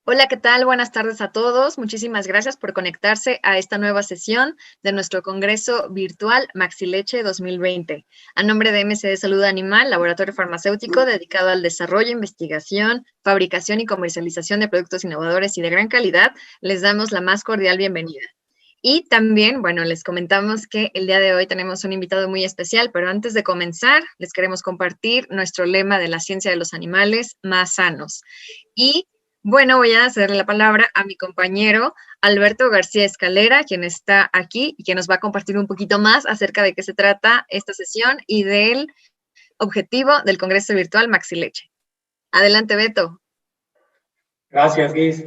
Hola, ¿qué tal? Buenas tardes a todos. Muchísimas gracias por conectarse a esta nueva sesión de nuestro Congreso Virtual Maxileche 2020. A nombre de MSD Salud Animal, laboratorio farmacéutico dedicado al desarrollo, investigación, fabricación y comercialización de productos innovadores y de gran calidad, les damos la más cordial bienvenida. Y también, bueno, les comentamos que el día de hoy tenemos un invitado muy especial, pero antes de comenzar, les queremos compartir nuestro lema de la ciencia de los animales más sanos. Y bueno, voy a cederle la palabra a mi compañero Alberto García Escalera, quien está aquí y que nos va a compartir un poquito más acerca de qué se trata esta sesión y del objetivo del Congreso Virtual Maxileche. Adelante, Beto. Gracias, Liz.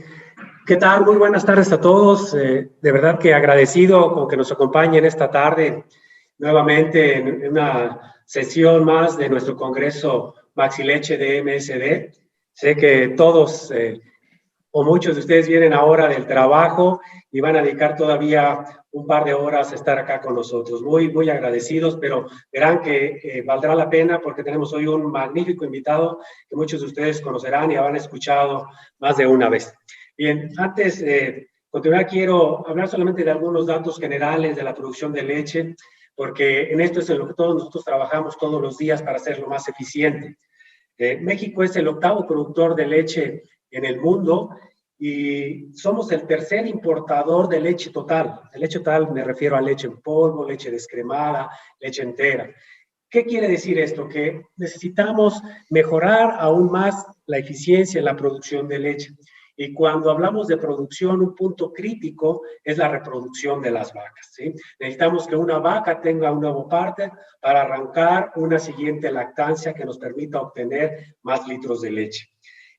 ¿Qué tal? Muy buenas tardes a todos. De verdad que agradecido con que nos acompañen esta tarde nuevamente en una sesión más de nuestro Congreso Maxileche de MSD. Sé que todos o muchos de ustedes vienen ahora del trabajo y van a dedicar todavía un par de horas a estar acá con nosotros. Muy, muy agradecidos, pero verán que valdrá la pena porque tenemos hoy un magnífico invitado que muchos de ustedes conocerán y habrán escuchado más de una vez. Bien, antes de continuar, quiero hablar solamente de algunos datos generales de la producción de leche, porque en esto es en lo que todos nosotros trabajamos todos los días para hacerlo más eficiente. México es el octavo productor de leche en el mundo y somos el tercer importador de leche total. De leche total me refiero a leche en polvo, leche descremada, leche entera. ¿Qué quiere decir esto? Que necesitamos mejorar aún más la eficiencia en la producción de leche. Y cuando hablamos de producción, un punto crítico es la reproducción de las vacas, ¿sí? Necesitamos que una vaca tenga un nuevo parte para arrancar una siguiente lactancia que nos permita obtener más litros de leche.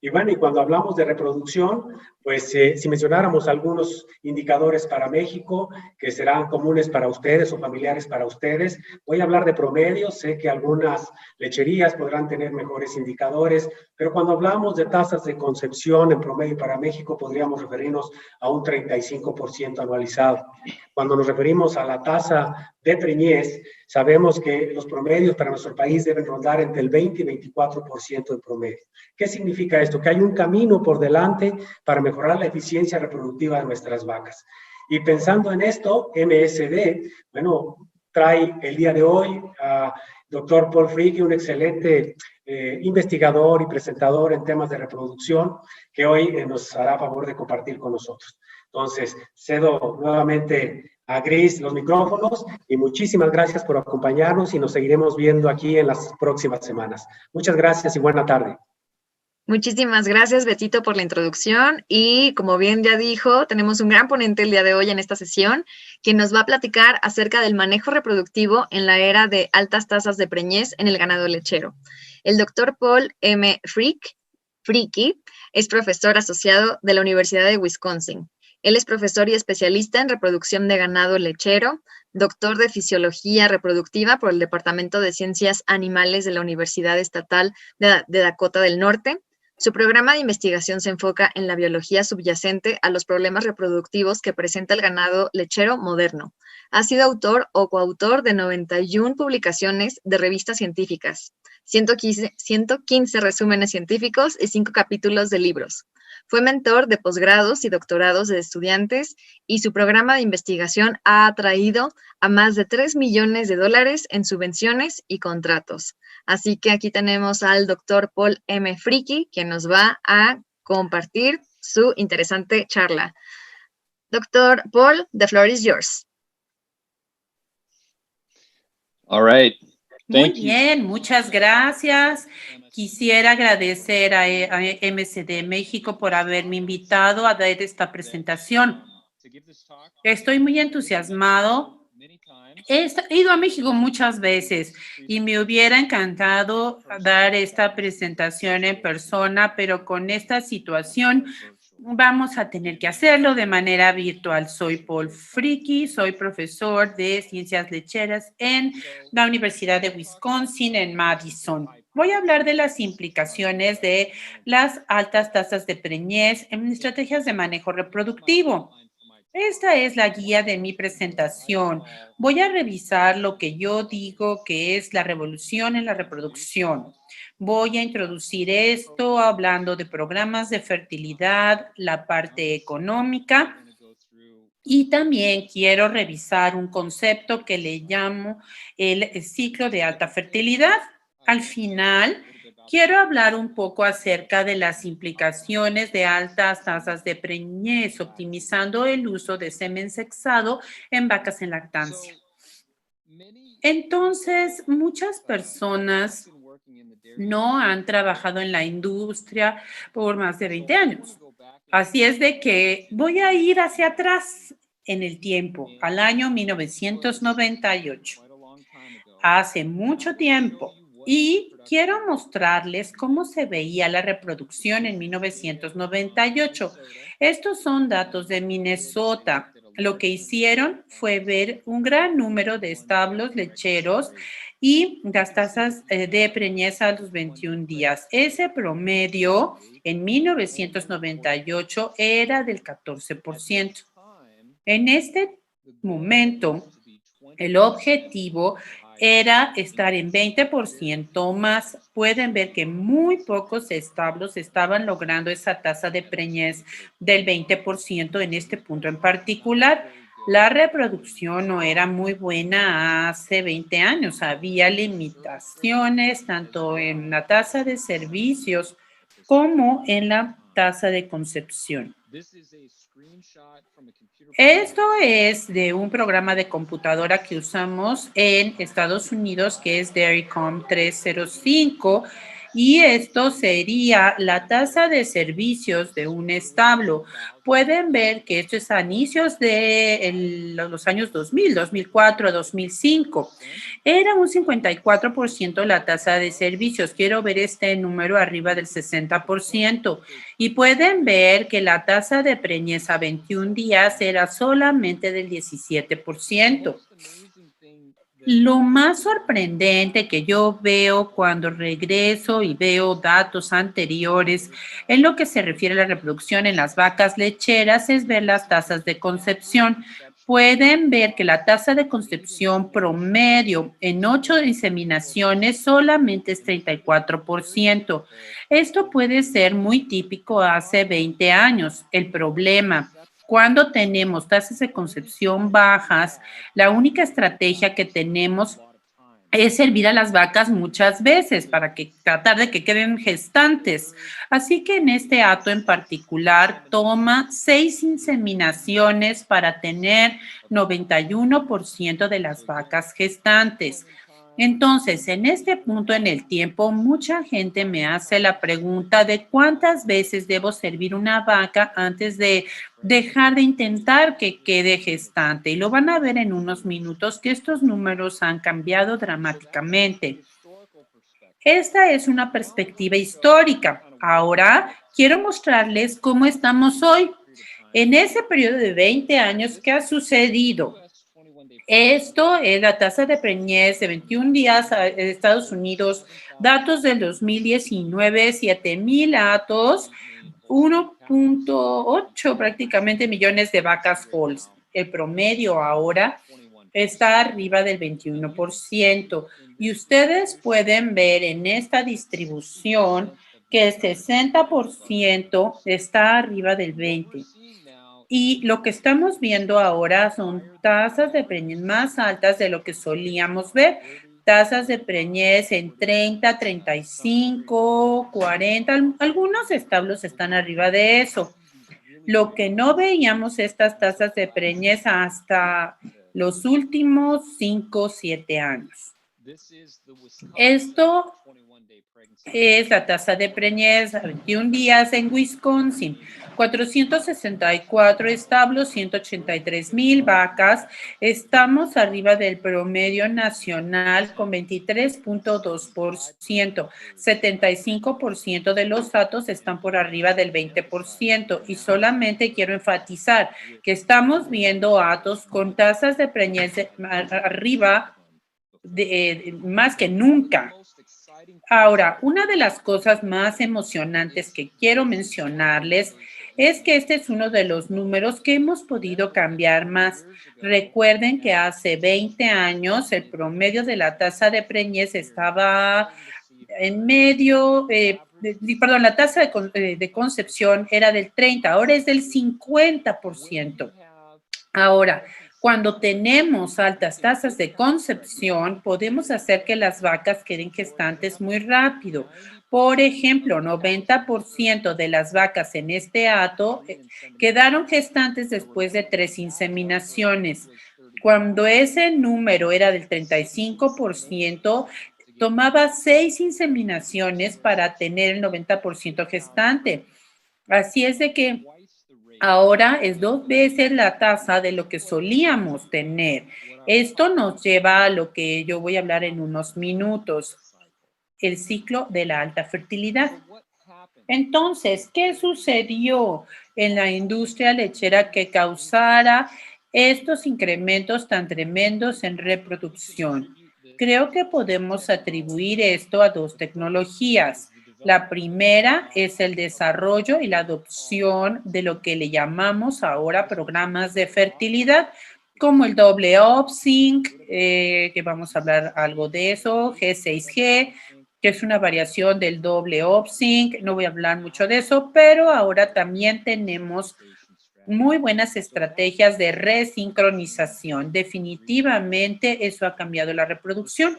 Y bueno, y cuando hablamos de reproducción, pues si mencionáramos algunos indicadores para México que serán comunes para ustedes o familiares para ustedes, voy a hablar de promedios. Sé que algunas lecherías podrán tener mejores indicadores, pero cuando hablamos de tasas de concepción en promedio para México, podríamos referirnos a un 35% anualizado. Cuando nos referimos a la tasa de preñez, sabemos que los promedios para nuestro país deben rondar entre el 20 y 24% de promedio. ¿Qué significa esto? Que hay un camino por delante para mejorar la eficiencia reproductiva de nuestras vacas. Y pensando en esto, MSD, bueno, trae el día de hoy a doctor Paul Fricke, un excelente investigador y presentador en temas de reproducción, que hoy nos hará favor de compartir con nosotros. Entonces, cedo nuevamente a Gris los micrófonos y muchísimas gracias por acompañarnos y nos seguiremos viendo aquí en las próximas semanas. Muchas gracias y buena tarde. Muchísimas gracias, Betito, por la introducción. Y como bien ya dijo, tenemos un gran ponente el día de hoy en esta sesión, quien nos va a platicar acerca del manejo reproductivo en la era de altas tasas de preñez en el ganado lechero. El doctor Paul M. Fricke es profesor asociado de la Universidad de Wisconsin. Él es profesor y especialista en reproducción de ganado lechero, doctor de Fisiología Reproductiva por el Departamento de Ciencias Animales de la Universidad Estatal de Dakota del Norte. Su programa de investigación se enfoca en la biología subyacente a los problemas reproductivos que presenta el ganado lechero moderno. Ha sido autor o coautor de 91 publicaciones de revistas científicas, 115 resúmenes científicos y 5 capítulos de libros. Fue mentor de posgrados y doctorados de estudiantes y su programa de investigación ha atraído a más de $3 millones en subvenciones y contratos. Así que aquí tenemos al doctor Paul M. Fricke, quien nos va a compartir su interesante charla. Doctor Paul, the floor is yours. All right. Muy bien, muchas gracias. Quisiera agradecer a MSD México por haberme invitado a dar esta presentación. Estoy muy entusiasmado. He ido a México muchas veces y me hubiera encantado dar esta presentación en persona, pero con esta situación vamos a tener que hacerlo de manera virtual. Soy Paul Fricke, soy profesor de ciencias lecheras en la Universidad de Wisconsin en Madison. Voy a hablar de las implicaciones de las altas tasas de preñez en estrategias de manejo reproductivo. Esta es la guía de mi presentación. Voy a revisar lo que yo digo que es la revolución en la reproducción. Voy a introducir esto hablando de programas de fertilidad, la parte económica, y también quiero revisar un concepto que le llamo el ciclo de alta fertilidad. Al final, quiero hablar un poco acerca de las implicaciones de altas tasas de preñez, optimizando el uso de semen sexado en vacas en lactancia. Entonces, muchas personas no han trabajado en la industria por más de 20 años. Así es de que voy a ir hacia atrás en el tiempo, al año 1998. Hace mucho tiempo. Y quiero mostrarles cómo se veía la reproducción en 1998. Estos son datos de Minnesota. Lo que hicieron fue ver un gran número de establos lecheros y las tasas de preñez a los 21 días. Ese promedio en 1998 era del 14%. En este momento, el objetivo era estar en 20% más. Pueden ver que muy pocos establos estaban logrando esa tasa de preñez del 20% en este punto en particular. La reproducción no era muy buena hace 20 años. Había limitaciones tanto en la tasa de servicios como en la tasa de concepción. Esto es de un programa de computadora que usamos en Estados Unidos, que es Dairycom 305, y esto sería la tasa de servicios de un establo. Pueden ver que esto es a inicios de los años 2000, 2004, 2005. Era un 54% la tasa de servicios. Quiero ver este número arriba del 60%. Y pueden ver que la tasa de preñez a 21 días era solamente del 17%. Lo más sorprendente que yo veo cuando regreso y veo datos anteriores en lo que se refiere a la reproducción en las vacas lecheras es ver las tasas de concepción. Pueden ver que la tasa de concepción promedio en 8 inseminaciones solamente es 34%. Esto puede ser muy típico hace 20 años. El problema, cuando tenemos tasas de concepción bajas, la única estrategia que tenemos es servir a las vacas muchas veces para tratar de que queden gestantes. Así que en este hato en particular toma 6 inseminaciones para tener 91% de las vacas gestantes. Entonces, en este punto en el tiempo, mucha gente me hace la pregunta de cuántas veces debo servir una vaca antes de dejar de intentar que quede gestante. Y lo van a ver en unos minutos que estos números han cambiado dramáticamente. Esta es una perspectiva histórica. Ahora quiero mostrarles cómo estamos hoy. En ese periodo de 20 años, ¿qué ha sucedido? Esto es la tasa de preñez de 21 días en Estados Unidos, datos del 2019, 7,000 hatos, 1.8 prácticamente millones de vacas foals. El promedio ahora está arriba del 21%. Y ustedes pueden ver en esta distribución que el 60% está arriba del 20%. Y lo que estamos viendo ahora son tasas de preñez más altas de lo que solíamos ver. Tasas de preñez en 30, 35, 40. Algunos establos están arriba de eso. Lo que no veíamos estas tasas de preñez hasta los últimos 5 o 7 años. Esto es la tasa de preñez a 21 días en Wisconsin. 464 establos, 183,000 vacas. Estamos arriba del promedio nacional con 23.2%. 75% de los datos están por arriba del 20%. Y solamente quiero enfatizar que estamos viendo datos con tasas de preñez arriba más que nunca. Ahora, una de las cosas más emocionantes que quiero mencionarles es que este es uno de los números que hemos podido cambiar más. Recuerden que hace 20 años el promedio de la tasa de preñez estaba en medio, perdón, la tasa de concepción era del 30, ahora es del 50%. Ahora, cuando tenemos altas tasas de concepción, podemos hacer que las vacas queden gestantes muy rápido. Por ejemplo, 90% de las vacas en este hato quedaron gestantes después de 3 inseminaciones. Cuando ese número era del 35%, tomaba 6 inseminaciones para tener el 90% gestante. Así es de que ahora es 2 veces la tasa de lo que solíamos tener. Esto nos lleva a lo que yo voy a hablar en unos minutos, el ciclo de la alta fertilidad. Entonces, ¿qué sucedió en la industria lechera que causara estos incrementos tan tremendos en reproducción? Creo que podemos atribuir esto a 2 tecnologías. La primera es el desarrollo y la adopción de lo que le llamamos ahora programas de fertilidad, como el doble OpSync, que vamos a hablar algo de eso, G6G, que es una variación del doble OpSync. No voy a hablar mucho de eso, pero ahora también tenemos muy buenas estrategias de resincronización. Definitivamente eso ha cambiado la reproducción.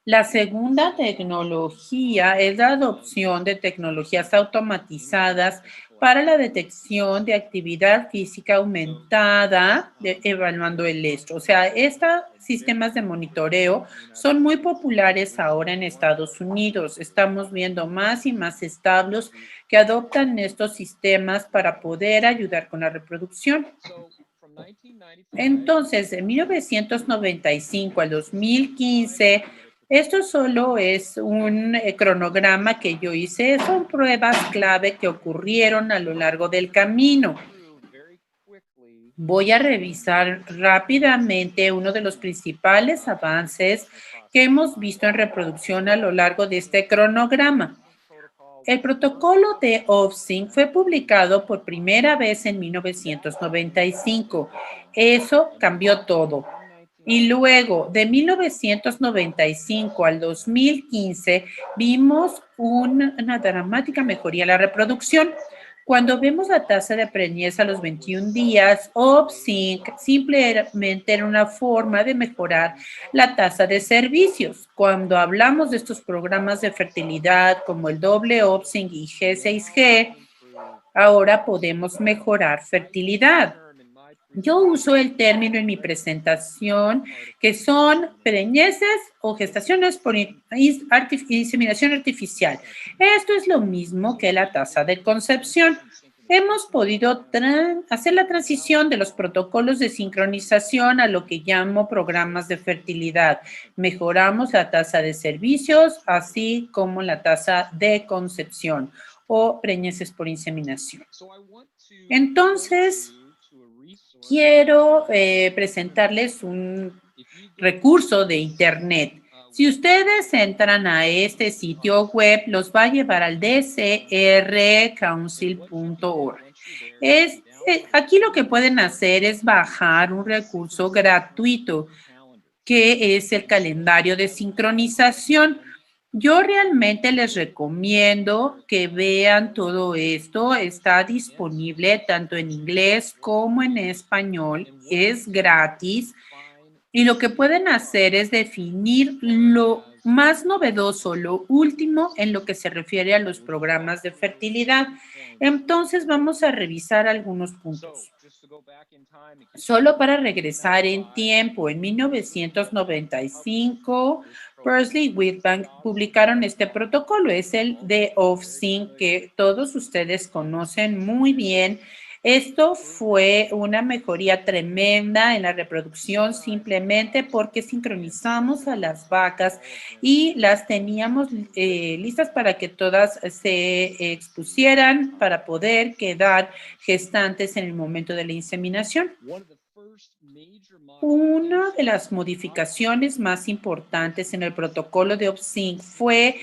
La segunda tecnología es la adopción de tecnologías automatizadas para la detección de actividad física aumentada, evaluando el estro. O sea, estos sistemas de monitoreo son muy populares ahora en Estados Unidos. Estamos viendo más y más establos que adoptan estos sistemas para poder ayudar con la reproducción. Entonces, de 1995 al 2015, esto solo es un cronograma que yo hice. Son pruebas clave que ocurrieron a lo largo del camino. Voy a revisar rápidamente uno de los principales avances que hemos visto en reproducción a lo largo de este cronograma. El protocolo de OpSync fue publicado por primera vez en 1995. Eso cambió todo. Y luego, de 1995 al 2015, vimos una dramática mejoría en la reproducción. Cuando vemos la tasa de preñez a los 21 días, OpSync simplemente era una forma de mejorar la tasa de servicios. Cuando hablamos de estos programas de fertilidad como el doble OpSync y G6G, ahora podemos mejorar fertilidad. Yo uso el término en mi presentación que son preñeces o gestaciones por inseminación artificial. Esto es lo mismo que la tasa de concepción. Hemos podido hacer la transición de los protocolos de sincronización a lo que llamo programas de fertilidad. Mejoramos la tasa de servicios, así como la tasa de concepción o preñeces por inseminación. Entonces, quiero presentarles un recurso de Internet. Si ustedes entran a este sitio web, los va a llevar al dcrcouncil.org. Aquí lo que pueden hacer es bajar un recurso gratuito, que es el calendario de sincronización. Yo realmente les recomiendo que vean todo esto. Está disponible tanto en inglés como en español. Es gratis. Y lo que pueden hacer es definir lo más novedoso, lo último en lo que se refiere a los programas de fertilidad. Entonces, vamos a revisar algunos puntos. Solo para regresar en tiempo, en 1995, Pursley y Whitbank publicaron este protocolo. Es el de OpSync que todos ustedes conocen muy bien. Esto fue una mejoría tremenda en la reproducción simplemente porque sincronizamos a las vacas y las teníamos listas para que todas se expusieran para poder quedar gestantes en el momento de la inseminación. Una de las modificaciones más importantes en el protocolo de OpSync fue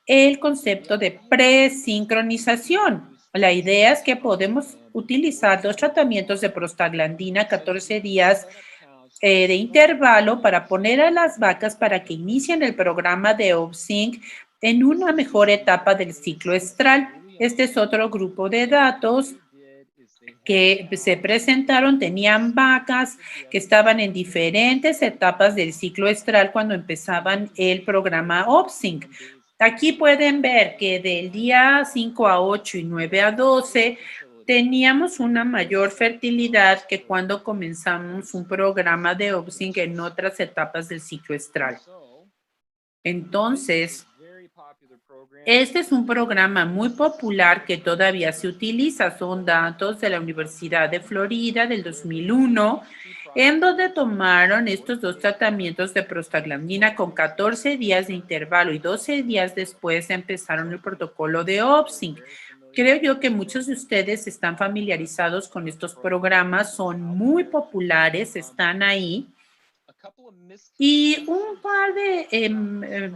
el concepto de presincronización. La idea es que podemos utilizar 2 tratamientos de prostaglandina 14 días de intervalo para poner a las vacas para que inicien el programa de OpSync en una mejor etapa del ciclo estral. Este es otro grupo de datos que se presentaron. Tenían vacas que estaban en diferentes etapas del ciclo estral cuando empezaban el programa OpSync. Aquí pueden ver que del día 5 a 8 y 9 a 12 teníamos una mayor fertilidad que cuando comenzamos un programa de OpSync en otras etapas del ciclo estral. Entonces, este es un programa muy popular que todavía se utiliza. Son datos de la Universidad de Florida del 2001, en donde tomaron estos dos tratamientos de prostaglandina con 14 días de intervalo y 12 días después empezaron el protocolo de OpSync. Creo yo que muchos de ustedes están familiarizados con estos programas, son muy populares, están ahí. Y un par de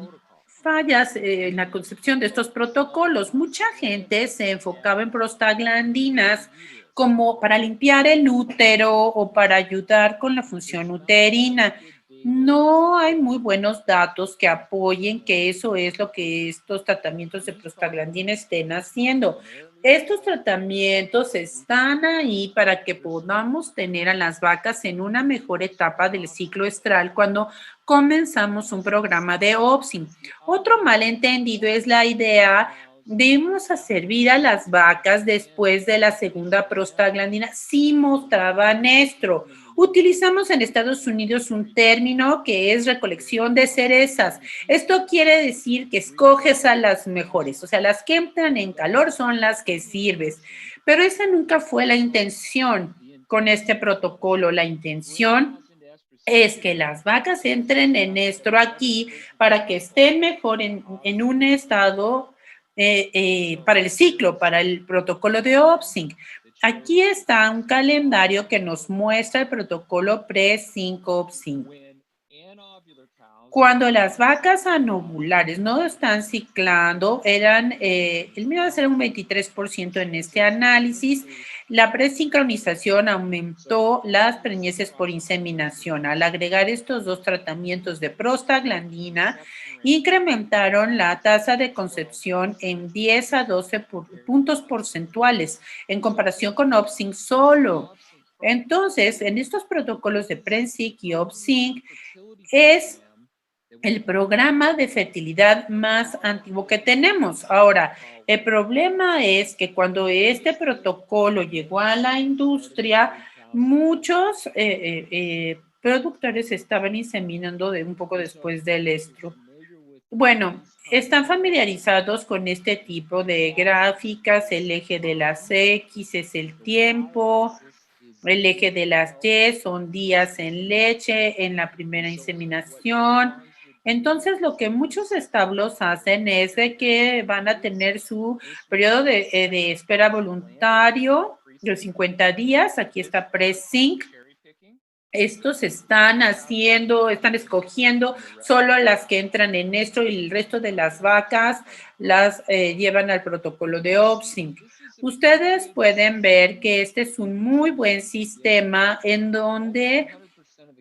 fallas en la concepción de estos protocolos. Mucha gente se enfocaba en prostaglandinas como para limpiar el útero o para ayudar con la función uterina. No hay muy buenos datos que apoyen que eso es lo que estos tratamientos de prostaglandina estén haciendo. Estos tratamientos están ahí para que podamos tener a las vacas en una mejor etapa del ciclo estral cuando comenzamos un programa de OpSync. Otro malentendido es la idea de irnos a servir a las vacas después de la segunda prostaglandina. Sí mostraban esto. Utilizamos en Estados Unidos un término que es recolección de cerezas. Esto quiere decir que escoges a las mejores, o sea, las que entran en calor son las que sirves. Pero esa nunca fue la intención con este protocolo. La intención es que las vacas entren en estro aquí para que estén mejor en un estado para el ciclo, para el protocolo de OpSync. Aquí está un calendario que nos muestra el protocolo pre-sync OpSync. Cuando las vacas anovulares no están ciclando, el mío era un 23% en este análisis. La presincronización aumentó las preñeces por inseminación. Al agregar estos dos tratamientos de prostaglandina, incrementaron la tasa de concepción en 10 a 12 puntos porcentuales en comparación con OpSync solo. Entonces, en estos protocolos de PreSync y OpSync es el programa de fertilidad más antiguo que tenemos. Ahora, el problema es que cuando este protocolo llegó a la industria, muchos productores estaban inseminando un poco después del estro. Bueno, están familiarizados con este tipo de gráficas. El eje de las X es el tiempo, el eje de las Y son días en leche en la primera inseminación. Entonces, lo que muchos establos hacen es de que van a tener su periodo de espera voluntario de 50 días. Aquí está PreSync. Estos están escogiendo solo las que entran en esto y el resto de las vacas las llevan al protocolo de OpSync. Ustedes pueden ver que este es un muy buen sistema en donde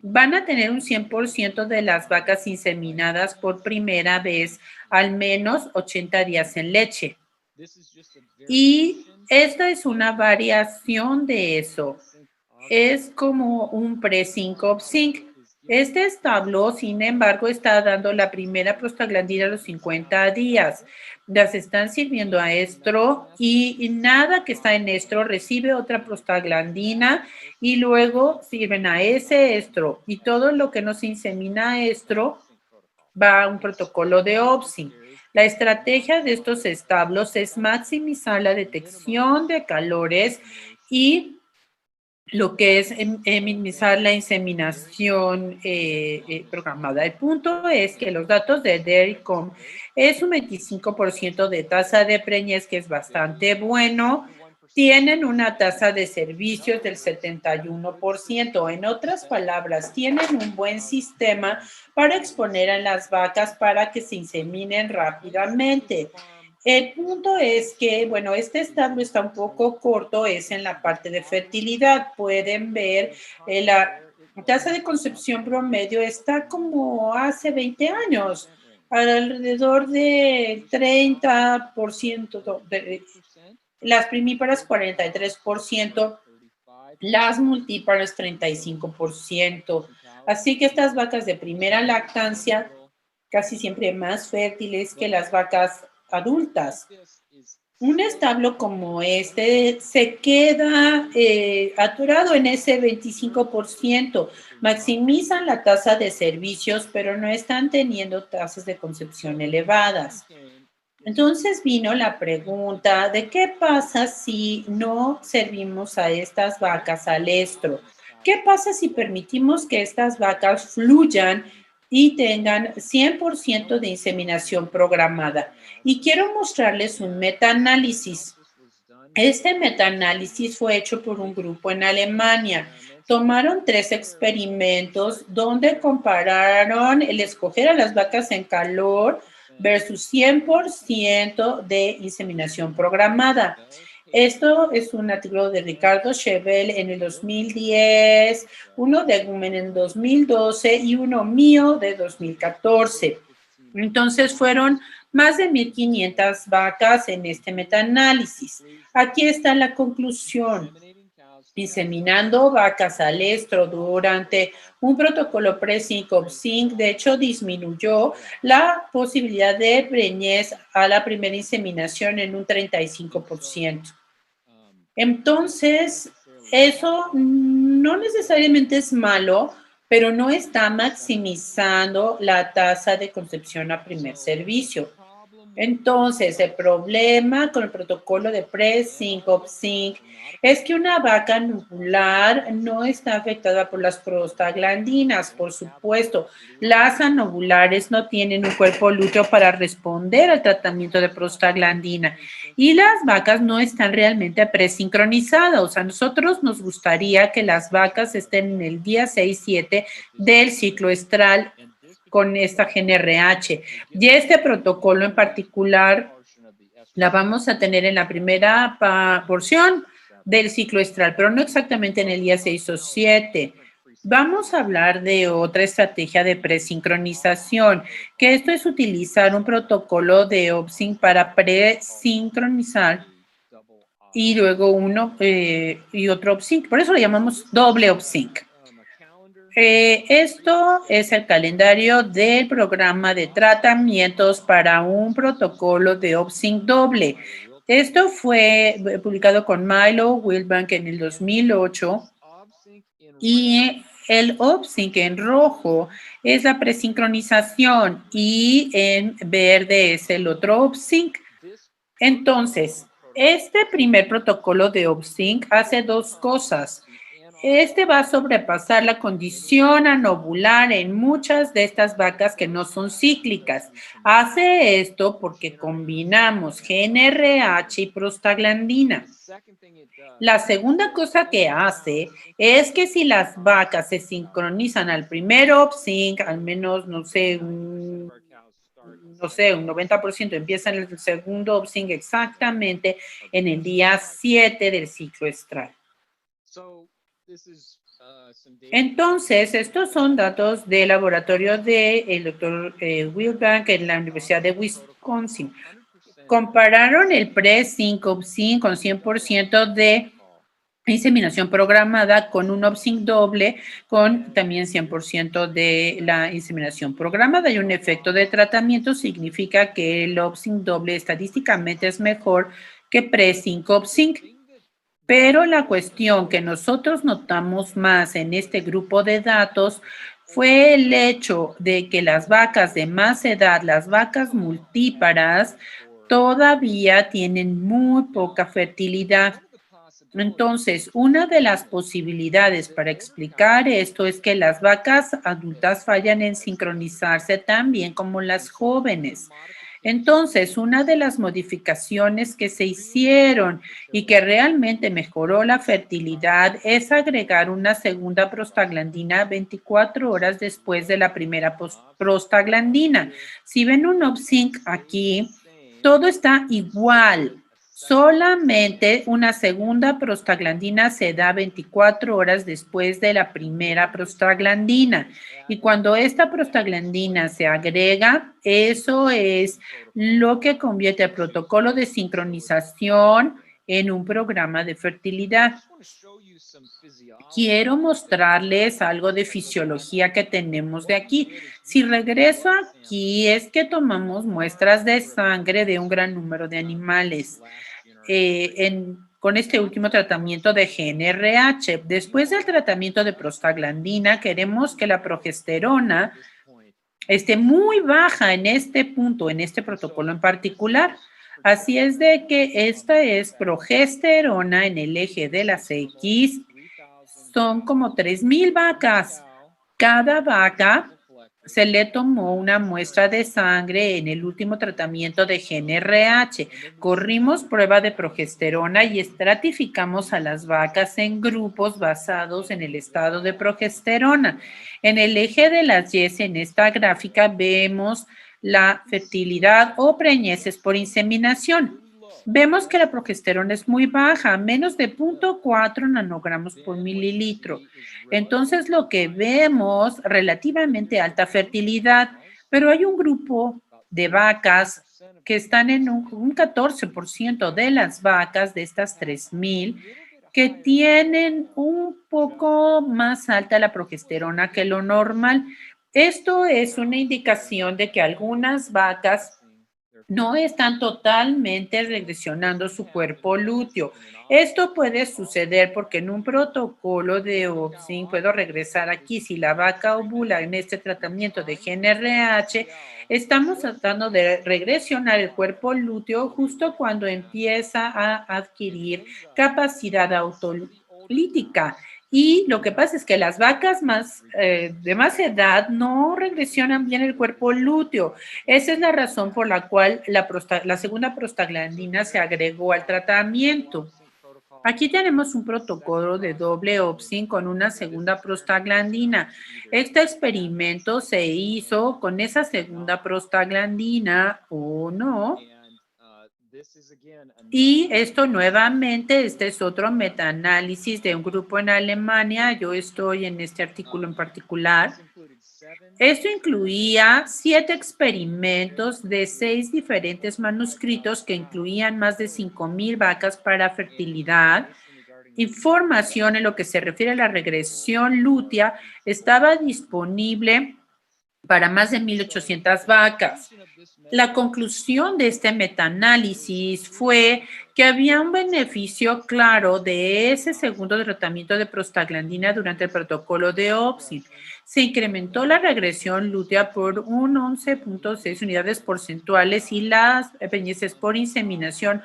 van a tener un 100% de las vacas inseminadas por primera vez, al menos 80 días en leche. Y esta es una variación de eso. Es como un pre-sync OpSync. Este establo, sin embargo, está dando la primera prostaglandina a los 50 días. Las están sirviendo a estro y nada que está en estro recibe otra prostaglandina y luego sirven a ese estro. Y todo lo que no se insemina a estro va a un protocolo de OpSync. La estrategia de estos establos es maximizar la detección de calores y lo que es minimizar la inseminación programada. El punto es que los datos de DairyCom es un 25% de tasa de preñez, que es bastante bueno. Tienen una tasa de servicios del 71%. En otras palabras, tienen un buen sistema para exponer a las vacas para que se inseminen rápidamente. El punto es que, bueno, este establo está un poco corto, es en la parte de fertilidad. Pueden ver La tasa de concepción promedio está como hace 20 años, alrededor del 30%, las primíparas 43%, las multíparas 35%. Así que estas vacas de primera lactancia casi siempre más fértiles que las vacas adultas. Un establo como este se queda atorado en ese 25%. Maximizan la tasa de servicios, pero no están teniendo tasas de concepción elevadas. Entonces vino la pregunta de qué pasa si no servimos a estas vacas al estro. ¿Qué pasa si permitimos que estas vacas fluyan y tengan 100% de inseminación programada? Y quiero mostrarles un metaanálisis. Este metaanálisis fue hecho por un grupo en Alemania. Tomaron 3 experimentos donde compararon el escoger a las vacas en calor versus 100% de inseminación programada. Esto es un artículo de Ricardo Chevel en el 2010, uno de Gumen en 2012 y uno mío de 2014. Entonces fueron más de 1,500 vacas en este metaanálisis. Aquí está la conclusión. Inseminando vacas al estro durante un protocolo pre-Sync-Op-Sync, de hecho, disminuyó la posibilidad de preñez a la primera inseminación en un 35%. Entonces, eso no necesariamente es malo, pero no está maximizando la tasa de concepción a primer servicio. Entonces, el problema con el protocolo de pre-Sync-Op-Sync es que una vaca nubular no está afectada por las prostaglandinas. Por supuesto, las anovulares no tienen un cuerpo lúteo para responder al tratamiento de prostaglandina y las vacas no están realmente presincronizadas. O sea, a nosotros nos gustaría que las vacas estén en el día 6-7 del ciclo estral con esta GnRH. Y este protocolo en particular la vamos a tener en la primera porción del ciclo estral, pero no exactamente en el día 6 o 7. Vamos a hablar de otra estrategia de presincronización, que esto es utilizar un protocolo de Op-Sync para presincronizar y luego uno y otro Op-Sync. Por eso lo llamamos doble Op-Sync. Esto es el calendario del programa de tratamientos para un protocolo de Op-Sync doble. Esto fue publicado con Milo Wilbank en el 2008 y el Op-Sync en rojo es la presincronización y en verde es el otro Op-Sync. Entonces, este primer protocolo de Op-Sync hace 2 cosas. Este va a sobrepasar la condición anovular en muchas de estas vacas que no son cíclicas. Hace esto porque combinamos GnRH y prostaglandina. La segunda cosa que hace es que si las vacas se sincronizan al primer Op-Sync, al menos, no sé, un 90% empiezan el segundo Op-Sync exactamente en el día 7 del ciclo estral. Entonces, estos son datos del laboratorio del doctor Wilbank en la Universidad de Wisconsin. Compararon el pre-Sync-Op-Sync con 100% de inseminación programada con un Op-Sync doble con también 100% de la inseminación programada y un efecto de tratamiento significa que el Op-Sync doble estadísticamente es mejor que pre-Sync-Op-Sync. Pero la cuestión que nosotros notamos más en este grupo de datos fue el hecho de que las vacas de más edad, las vacas multíparas, todavía tienen muy poca fertilidad. Entonces, una de las posibilidades para explicar esto es que las vacas adultas fallan en sincronizarse tan bien como las jóvenes. Entonces, una de las modificaciones que se hicieron y que realmente mejoró la fertilidad es agregar una segunda prostaglandina 24 horas después de la primera prostaglandina. Si ven un Op-Sync aquí, todo está igual. Solamente una segunda prostaglandina se da 24 horas después de la primera prostaglandina. Y cuando esta prostaglandina se agrega, eso es lo que convierte el protocolo de sincronización en un programa de fertilidad. Quiero mostrarles algo de fisiología que tenemos de aquí. Si regreso aquí, es que tomamos muestras de sangre de un gran número de animales con este último tratamiento de GnRH. Después del tratamiento de prostaglandina, queremos que la progesterona esté muy baja en este punto, en este protocolo en particular. Así es de que esta es progesterona en el eje de las X. Son como 3,000 vacas. Cada vaca se le tomó una muestra de sangre en el último tratamiento de GnRH. Corrimos prueba de progesterona y estratificamos a las vacas en grupos basados en el estado de progesterona. En el eje de las Y, en esta gráfica, vemos la fertilidad o preñeces por inseminación. Vemos que la progesterona es muy baja, menos de 0.4 nanogramos por mililitro. Entonces, lo que vemos, relativamente alta fertilidad, pero hay un grupo de vacas que están en un 14% de las vacas de estas 3,000 que tienen un poco más alta la progesterona que lo normal. Esto es una indicación de que algunas vacas no están totalmente regresionando su cuerpo lúteo. Esto puede suceder porque en un protocolo de OPSIN, puedo regresar aquí, si la vaca ovula en este tratamiento de GnRH, estamos tratando de regresionar el cuerpo lúteo justo cuando empieza a adquirir capacidad autolítica. Y lo que pasa es que las vacas de más edad no regresionan bien el cuerpo lúteo. Esa es la razón por la cual la segunda prostaglandina se agregó al tratamiento. Aquí tenemos un protocolo de doble OPSIN con una segunda prostaglandina. Este experimento se hizo con esa segunda prostaglandina o no. Y esto nuevamente, este es otro metaanálisis de un grupo en Alemania. Yo estoy en este artículo en particular. Esto incluía 7 experimentos de 6 diferentes manuscritos que incluían más de 5,000 vacas para fertilidad. Información en lo que se refiere a la regresión lútea estaba disponible para más de 1,800 vacas. La conclusión de este metaanálisis fue que había un beneficio claro de ese segundo tratamiento de prostaglandina durante el protocolo de OPSIN. Se incrementó la regresión lútea por un 11.6 unidades porcentuales y las preñeces por inseminación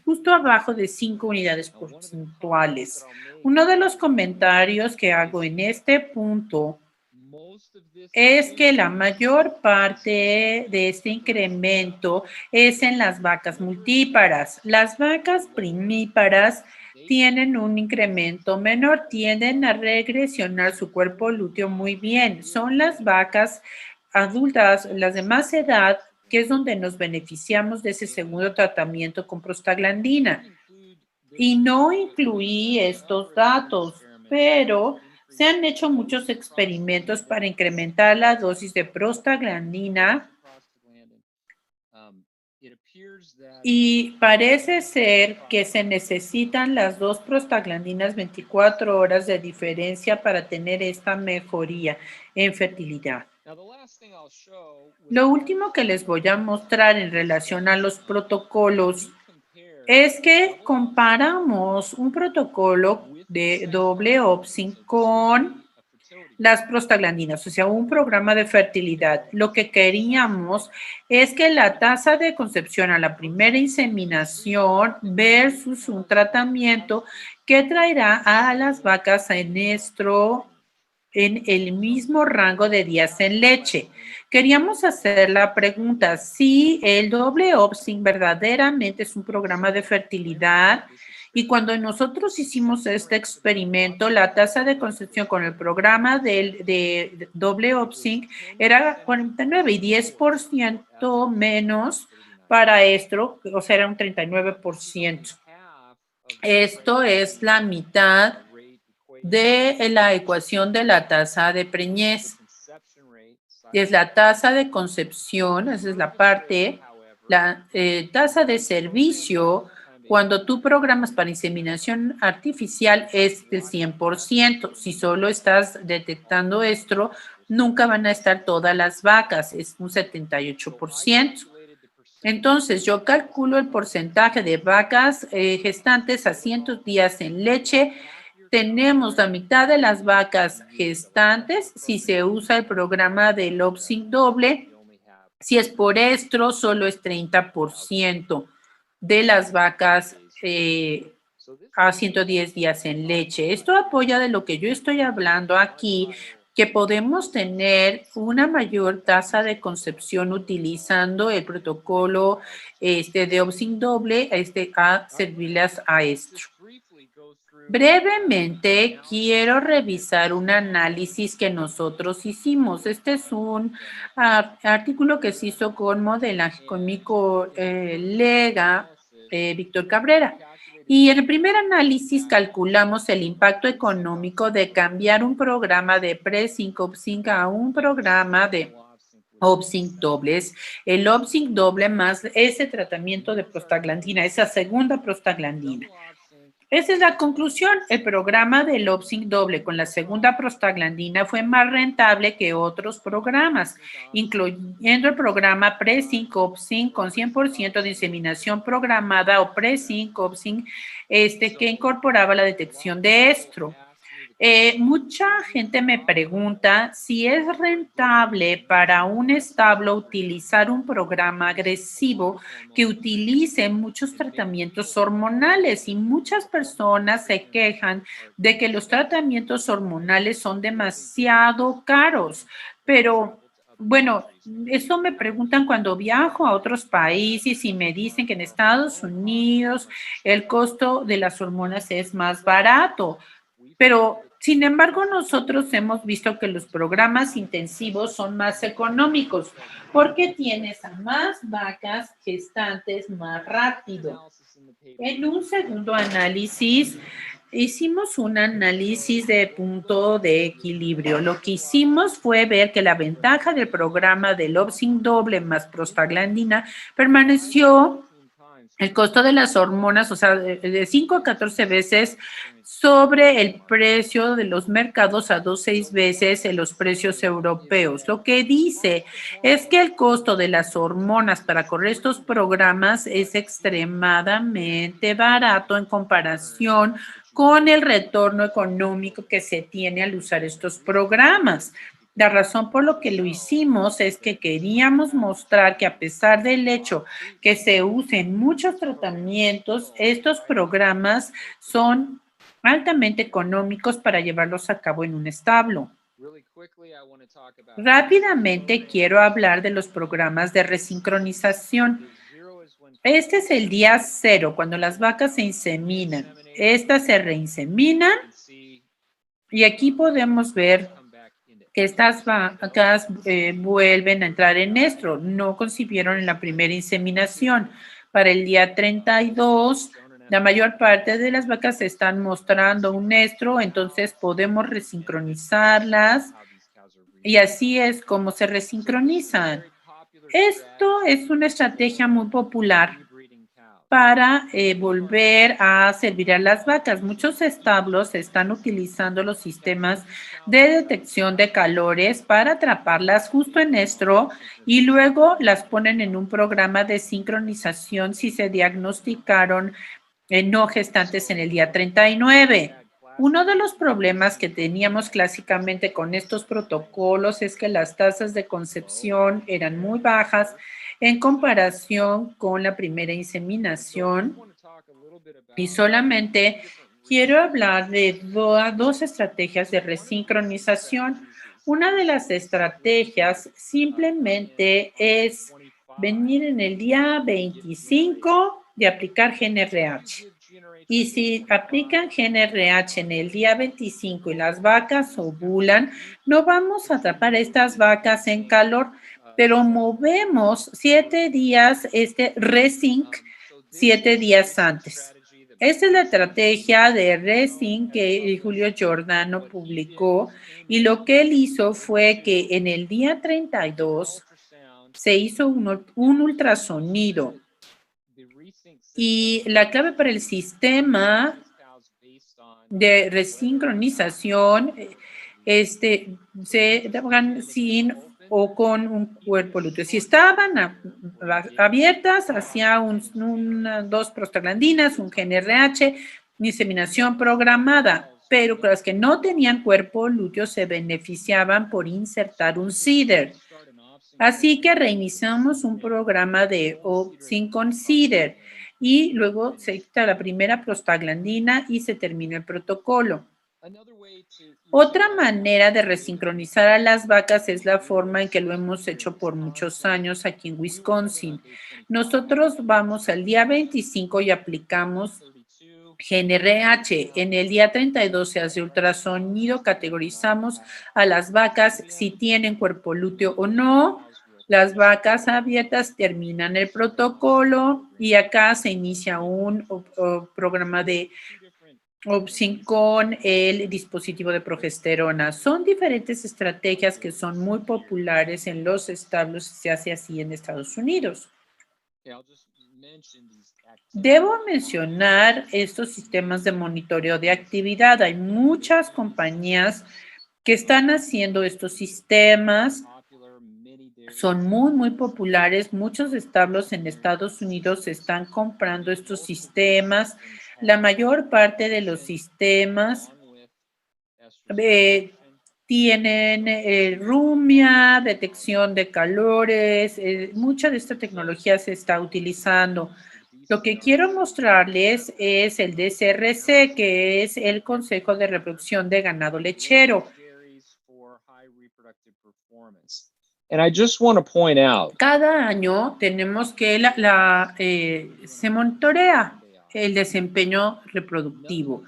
justo abajo de 5 unidades porcentuales. Uno de los comentarios que hago en este punto es que la mayor parte de este incremento es en las vacas multíparas. Las vacas primíparas tienen un incremento menor, tienden a regresionar su cuerpo lúteo muy bien. Son las vacas adultas, las de más edad, que es donde nos beneficiamos de ese segundo tratamiento con prostaglandina. Y no incluí estos datos, pero se han hecho muchos experimentos para incrementar la dosis de prostaglandina y parece ser que se necesitan las 2 prostaglandinas 24 horas de diferencia para tener esta mejoría en fertilidad. Lo último que les voy a mostrar en relación a los protocolos es que comparamos un protocolo de doble OPSIN con las prostaglandinas, o sea, un programa de fertilidad. Lo que queríamos es que la tasa de concepción a la primera inseminación versus un tratamiento que traerá a las vacas en el mismo rango de días en leche. Queríamos hacer la pregunta si el doble OPSIN verdaderamente es un programa de fertilidad. Y cuando nosotros hicimos este experimento, la tasa de concepción con el programa de doble OPSIN era 49 y 10% menos para estro, o sea, era un 39%. Esto es la mitad de la ecuación de la tasa de preñez. Es la tasa de concepción, esa es la parte, la tasa de servicio. Cuando tú programas para inseminación artificial es del 100%. Si solo estás detectando estro, nunca van a estar todas las vacas, es un 78%. Entonces, yo calculo el porcentaje de vacas gestantes a 100 días en leche. Tenemos la mitad de las vacas gestantes si se usa el programa del OPSIC doble. Si es por estro, solo es 30% de las vacas a 110 días en leche. Esto apoya de lo que yo estoy hablando aquí, que podemos tener una mayor tasa de concepción utilizando el protocolo de OPSIC doble a servirlas a estro. Brevemente, quiero revisar un análisis que nosotros hicimos. Este es un artículo que se hizo con modelaje con mi colega Víctor Cabrera. Y en el primer análisis calculamos el impacto económico de cambiar un programa de pre-sync OPSYNC a un programa de OPSYNC dobles. El OPSYNC doble más ese tratamiento de prostaglandina, esa segunda prostaglandina. Esa es la conclusión. El programa del OPSYNC doble con la segunda prostaglandina fue más rentable que otros programas, incluyendo el programa Pre-Sync OPSYNC con 100% de inseminación programada o Pre-Sync OPSYNC que incorporaba la detección de estro. Mucha gente me pregunta si es rentable para un establo utilizar un programa agresivo que utilice muchos tratamientos hormonales, y muchas personas se quejan de que los tratamientos hormonales son demasiado caros, pero bueno, eso me preguntan cuando viajo a otros países y me dicen que en Estados Unidos el costo de las hormonas es más barato. Pero, sin embargo, nosotros hemos visto que los programas intensivos son más económicos porque tienes a más vacas gestantes más rápido. En un segundo análisis, hicimos un análisis de punto de equilibrio. Lo que hicimos fue ver que la ventaja del programa del OPSYNC doble más prostaglandina permaneció. El costo de las hormonas, o sea, de 5 a 14 veces sobre el precio de los mercados a 2 a 6 veces en los precios europeos. Lo que dice es que el costo de las hormonas para correr estos programas es extremadamente barato en comparación con el retorno económico que se tiene al usar estos programas. La razón por lo que lo hicimos es que queríamos mostrar que a pesar del hecho que se usen muchos tratamientos, estos programas son altamente económicos para llevarlos a cabo en un establo. Rápidamente quiero hablar de los programas de resincronización. Este es el día 0, cuando las vacas se inseminan. Estas se reinseminan y aquí podemos ver que estas vacas vuelven a entrar en estro. No concibieron en la primera inseminación. Para el día 32, la mayor parte de las vacas están mostrando un estro, entonces podemos resincronizarlas y así es como se resincronizan. Esto es una estrategia muy popular para volver a servir a las vacas. Muchos establos están utilizando los sistemas de detección de calores para atraparlas justo en estro y luego las ponen en un programa de sincronización si se diagnosticaron no gestantes en el día 39. Uno de los problemas que teníamos clásicamente con estos protocolos es que las tasas de concepción eran muy bajas en comparación con la primera inseminación, y solamente quiero hablar de dos estrategias de resincronización. Una de las estrategias simplemente es venir en el día 25 y aplicar GnRH. Y si aplican GnRH en el día 25 y las vacas ovulan, no vamos a atrapar estas vacas en calor. pero movemos 7 días este resync 7 días antes. Esta es la estrategia de resync que Julio Giordano publicó, y lo que él hizo fue que en el día 32 se hizo un ultrasonido, y la clave para el sistema de resincronización se daban sin o con un cuerpo lúteo. Si estaban abiertas, hacía dos prostaglandinas, un GnRH, inseminación programada, pero las que no tenían cuerpo lúteo se beneficiaban por insertar un CIDR. Así que reiniciamos un programa de OpSyn con CIDR y luego se quita la primera prostaglandina y se termina el protocolo. Otra manera de resincronizar a las vacas es la forma en que lo hemos hecho por muchos años aquí en Wisconsin. Nosotros vamos al día 25 y aplicamos GnRH. En el día 32 se hace ultrasonido, categorizamos a las vacas si tienen cuerpo lúteo o no. Las vacas abiertas terminan el protocolo y acá se inicia un programa de OpSyn con el dispositivo de progesterona. Son diferentes estrategias que son muy populares en los establos y se hace así en Estados Unidos. Debo mencionar estos sistemas de monitoreo de actividad. Hay muchas compañías que están haciendo estos sistemas. Son muy populares. Muchos establos en Estados Unidos están comprando estos sistemas. La mayor parte de los sistemas tienen Rumia, detección de calores. Mucha de esta tecnología se está utilizando. Lo que quiero mostrarles es el DCRC, que es el Consejo de Reproducción de Ganado Lechero. Cada año tenemos que se monitorea el desempeño reproductivo.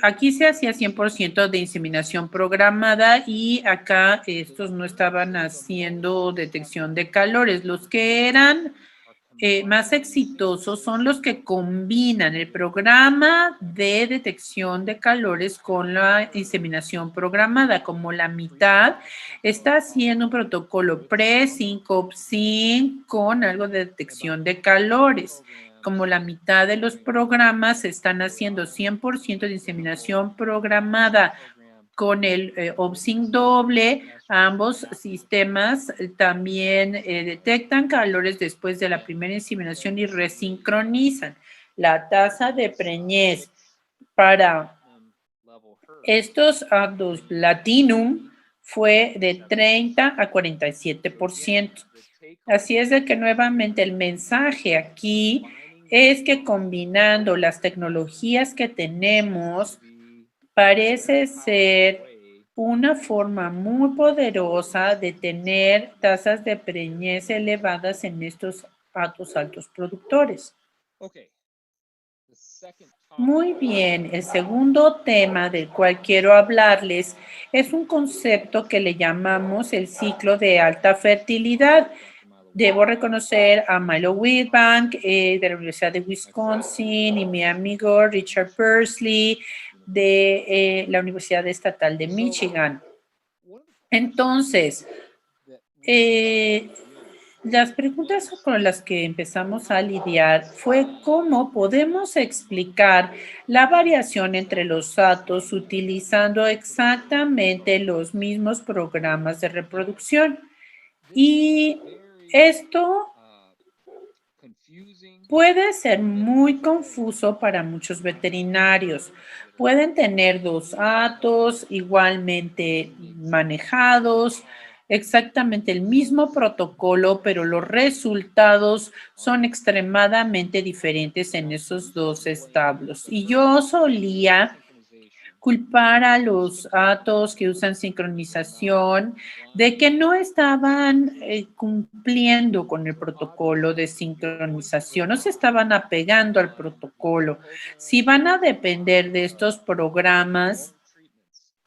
Aquí se hacía 100% de inseminación programada y acá estos no estaban haciendo detección de calores. Los que eran más exitosos son los que combinan el programa de detección de calores con la inseminación programada. Como la mitad está haciendo un protocolo pre-sync, OpSyn con algo de detección de calores. Como la mitad de los programas están haciendo 100% de inseminación programada con el OpSyn doble. Ambos sistemas también detectan calores después de la primera inseminación y resincronizan. La tasa de preñez para estos Agnus Platinum fue de 30 a 47%. Así es de que nuevamente el mensaje aquí es que combinando las tecnologías que tenemos, parece ser una forma muy poderosa de tener tasas de preñez elevadas en estos altos productores. Muy bien, el segundo tema del cual quiero hablarles es un concepto que le llamamos el ciclo de alta fertilidad. Debo reconocer a Milo Whitbank de la Universidad de Wisconsin y mi amigo Richard Pursley de la Universidad Estatal de Michigan. Entonces, las preguntas con las que empezamos a lidiar fue cómo podemos explicar la variación entre los atos utilizando exactamente los mismos programas de reproducción. Y esto puede ser muy confuso para muchos veterinarios. Pueden tener dos atos igualmente manejados, exactamente el mismo protocolo, pero los resultados son extremadamente diferentes en esos dos establos. Y yo solía culpar a los atos que usan sincronización de que no estaban cumpliendo con el protocolo de sincronización, no se estaban apegando al protocolo. Si van a depender de estos programas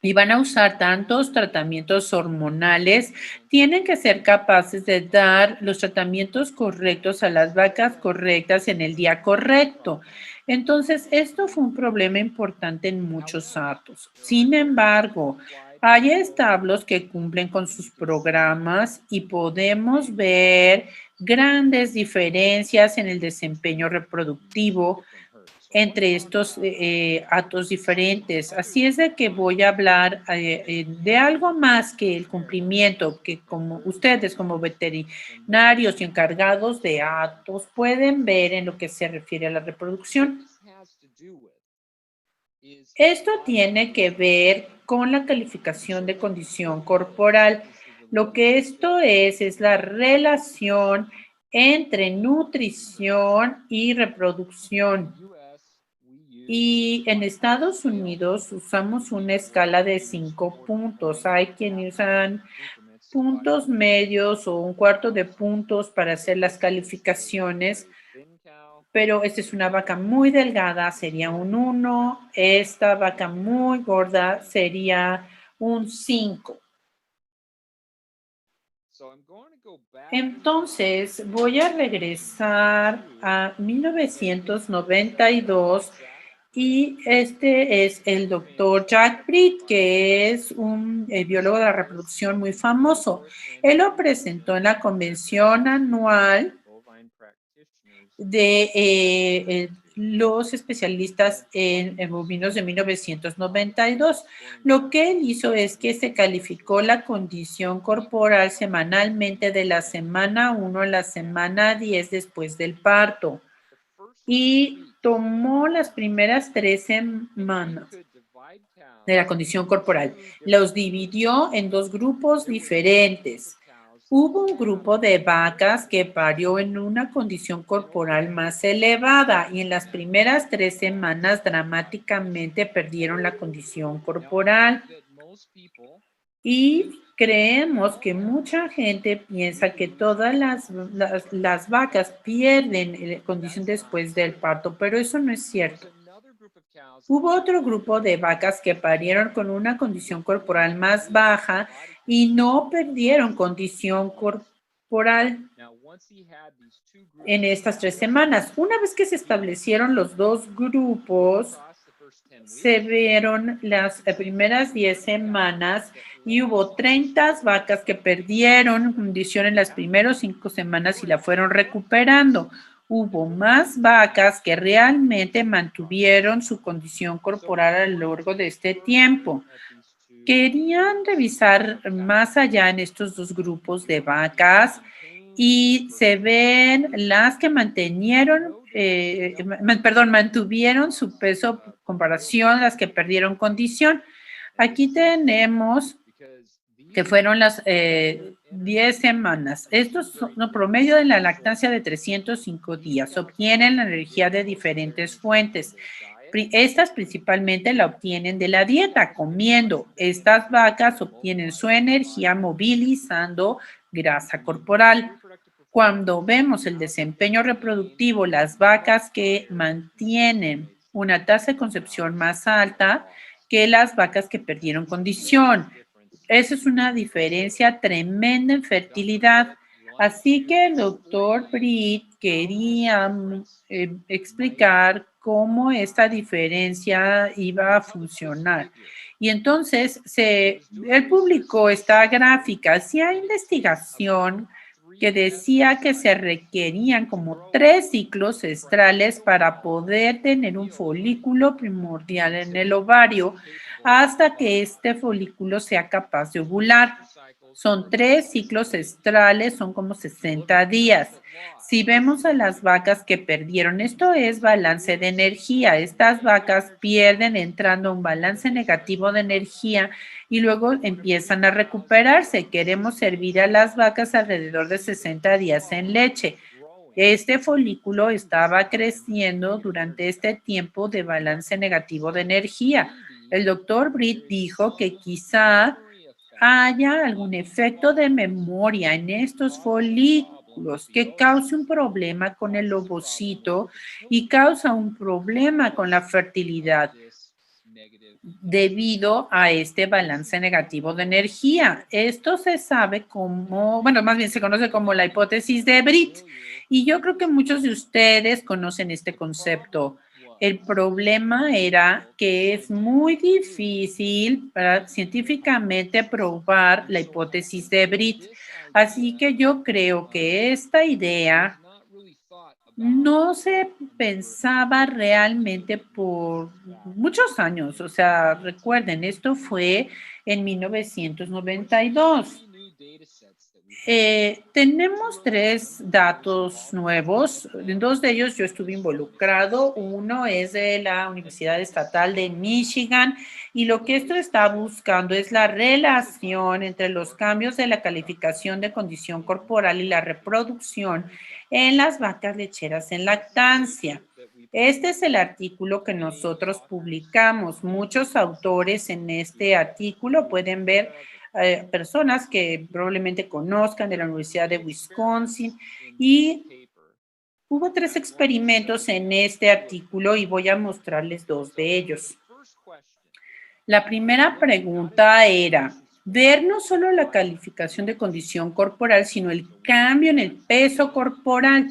y van a usar tantos tratamientos hormonales, tienen que ser capaces de dar los tratamientos correctos a las vacas correctas en el día correcto. Entonces, esto fue un problema importante en muchos hatos. Sin embargo, hay establos que cumplen con sus programas y podemos ver grandes diferencias en el desempeño reproductivo entre estos hatos diferentes. Así es de que voy a hablar de algo más que el cumplimiento, que como ustedes como veterinarios y encargados de hatos pueden ver en lo que se refiere a la reproducción. Esto tiene que ver con la calificación de condición corporal. Lo que esto es la relación entre nutrición y reproducción. Y en Estados Unidos usamos una escala de 5 puntos. Hay quienes usan puntos medios o un cuarto de puntos para hacer las calificaciones, pero esta es una vaca muy delgada, sería un 1. Esta vaca muy gorda sería un 5. Entonces, voy a regresar a 1992 y este es el doctor Jack Britt, que es un biólogo de la reproducción muy famoso. Él lo presentó en la convención anual de los especialistas en bovinos de 1992. Lo que él hizo es que se calificó la condición corporal semanalmente de la semana 1 a la semana 10 después del parto y tomó las primeras 3 semanas de la condición corporal. Los dividió en 2 grupos diferentes. Hubo un grupo de vacas que parió en una condición corporal más elevada y en las primeras 3 semanas dramáticamente perdieron la condición corporal. Y creemos que mucha gente piensa que todas las vacas pierden condición después del parto, pero eso no es cierto. Hubo otro grupo de vacas que parieron con una condición corporal más baja y no perdieron condición corporal en estas 3 semanas. Una vez que se establecieron los 2 grupos, se vieron las primeras 10 semanas y hubo 30 vacas que perdieron condición en las primeras 5 semanas y la fueron recuperando. Hubo más vacas que realmente mantuvieron su condición corporal a lo largo de este tiempo. Querían revisar más allá en estos 2 grupos de vacas y se ven las que mantuvieron su peso en comparación a las que perdieron condición. Aquí tenemos que fueron las 10 semanas. Estos son un promedio de la lactancia de 305 días. Obtienen la energía de diferentes fuentes. Estas principalmente la obtienen de la dieta, comiendo. Estas vacas obtienen su energía movilizando grasa corporal. Cuando vemos el desempeño reproductivo, las vacas que mantienen una tasa de concepción más alta que las vacas que perdieron condición. Esa es una diferencia tremenda en fertilidad. Así que el doctor Britt quería explicar cómo esta diferencia iba a funcionar. Y entonces él publicó esta gráfica. Hacía investigación que decía que se requerían como 3 ciclos estrales para poder tener un folículo primordial en el ovario hasta que este folículo sea capaz de ovular. Son 3 ciclos estrales, son como 60 días. Si vemos a las vacas que perdieron, esto es balance de energía. Estas vacas pierden entrando a un balance negativo de energía y luego empiezan a recuperarse. Queremos servir a las vacas alrededor de 60 días en leche. Este folículo estaba creciendo durante este tiempo de balance negativo de energía. El doctor Britt dijo que quizá haya algún efecto de memoria en estos folículos que cause un problema con el ovocito y causa un problema con la fertilidad. debido a este balance negativo de energía. Esto se sabe como, bueno, más bien se conoce como la hipótesis de Britt. Y yo creo que muchos de ustedes conocen este concepto. El problema era que es muy difícil para científicamente probar la hipótesis de Britt. Así que yo creo que esta idea no se pensaba realmente por muchos años. O sea, recuerden, esto fue en 1992. Tenemos 3 datos nuevos. En 2 de ellos yo estuve involucrado. Uno es de la Universidad Estatal de Michigan y lo que esto está buscando es la relación entre los cambios de la calificación de condición corporal y la reproducción en las vacas lecheras en lactancia. Este es el artículo que nosotros publicamos. Muchos autores en este artículo pueden ver personas que probablemente conozcan de la Universidad de Wisconsin y hubo 3 experimentos en este artículo y voy a mostrarles 2 de ellos. La primera pregunta era ver no solo la calificación de condición corporal, sino el cambio en el peso corporal.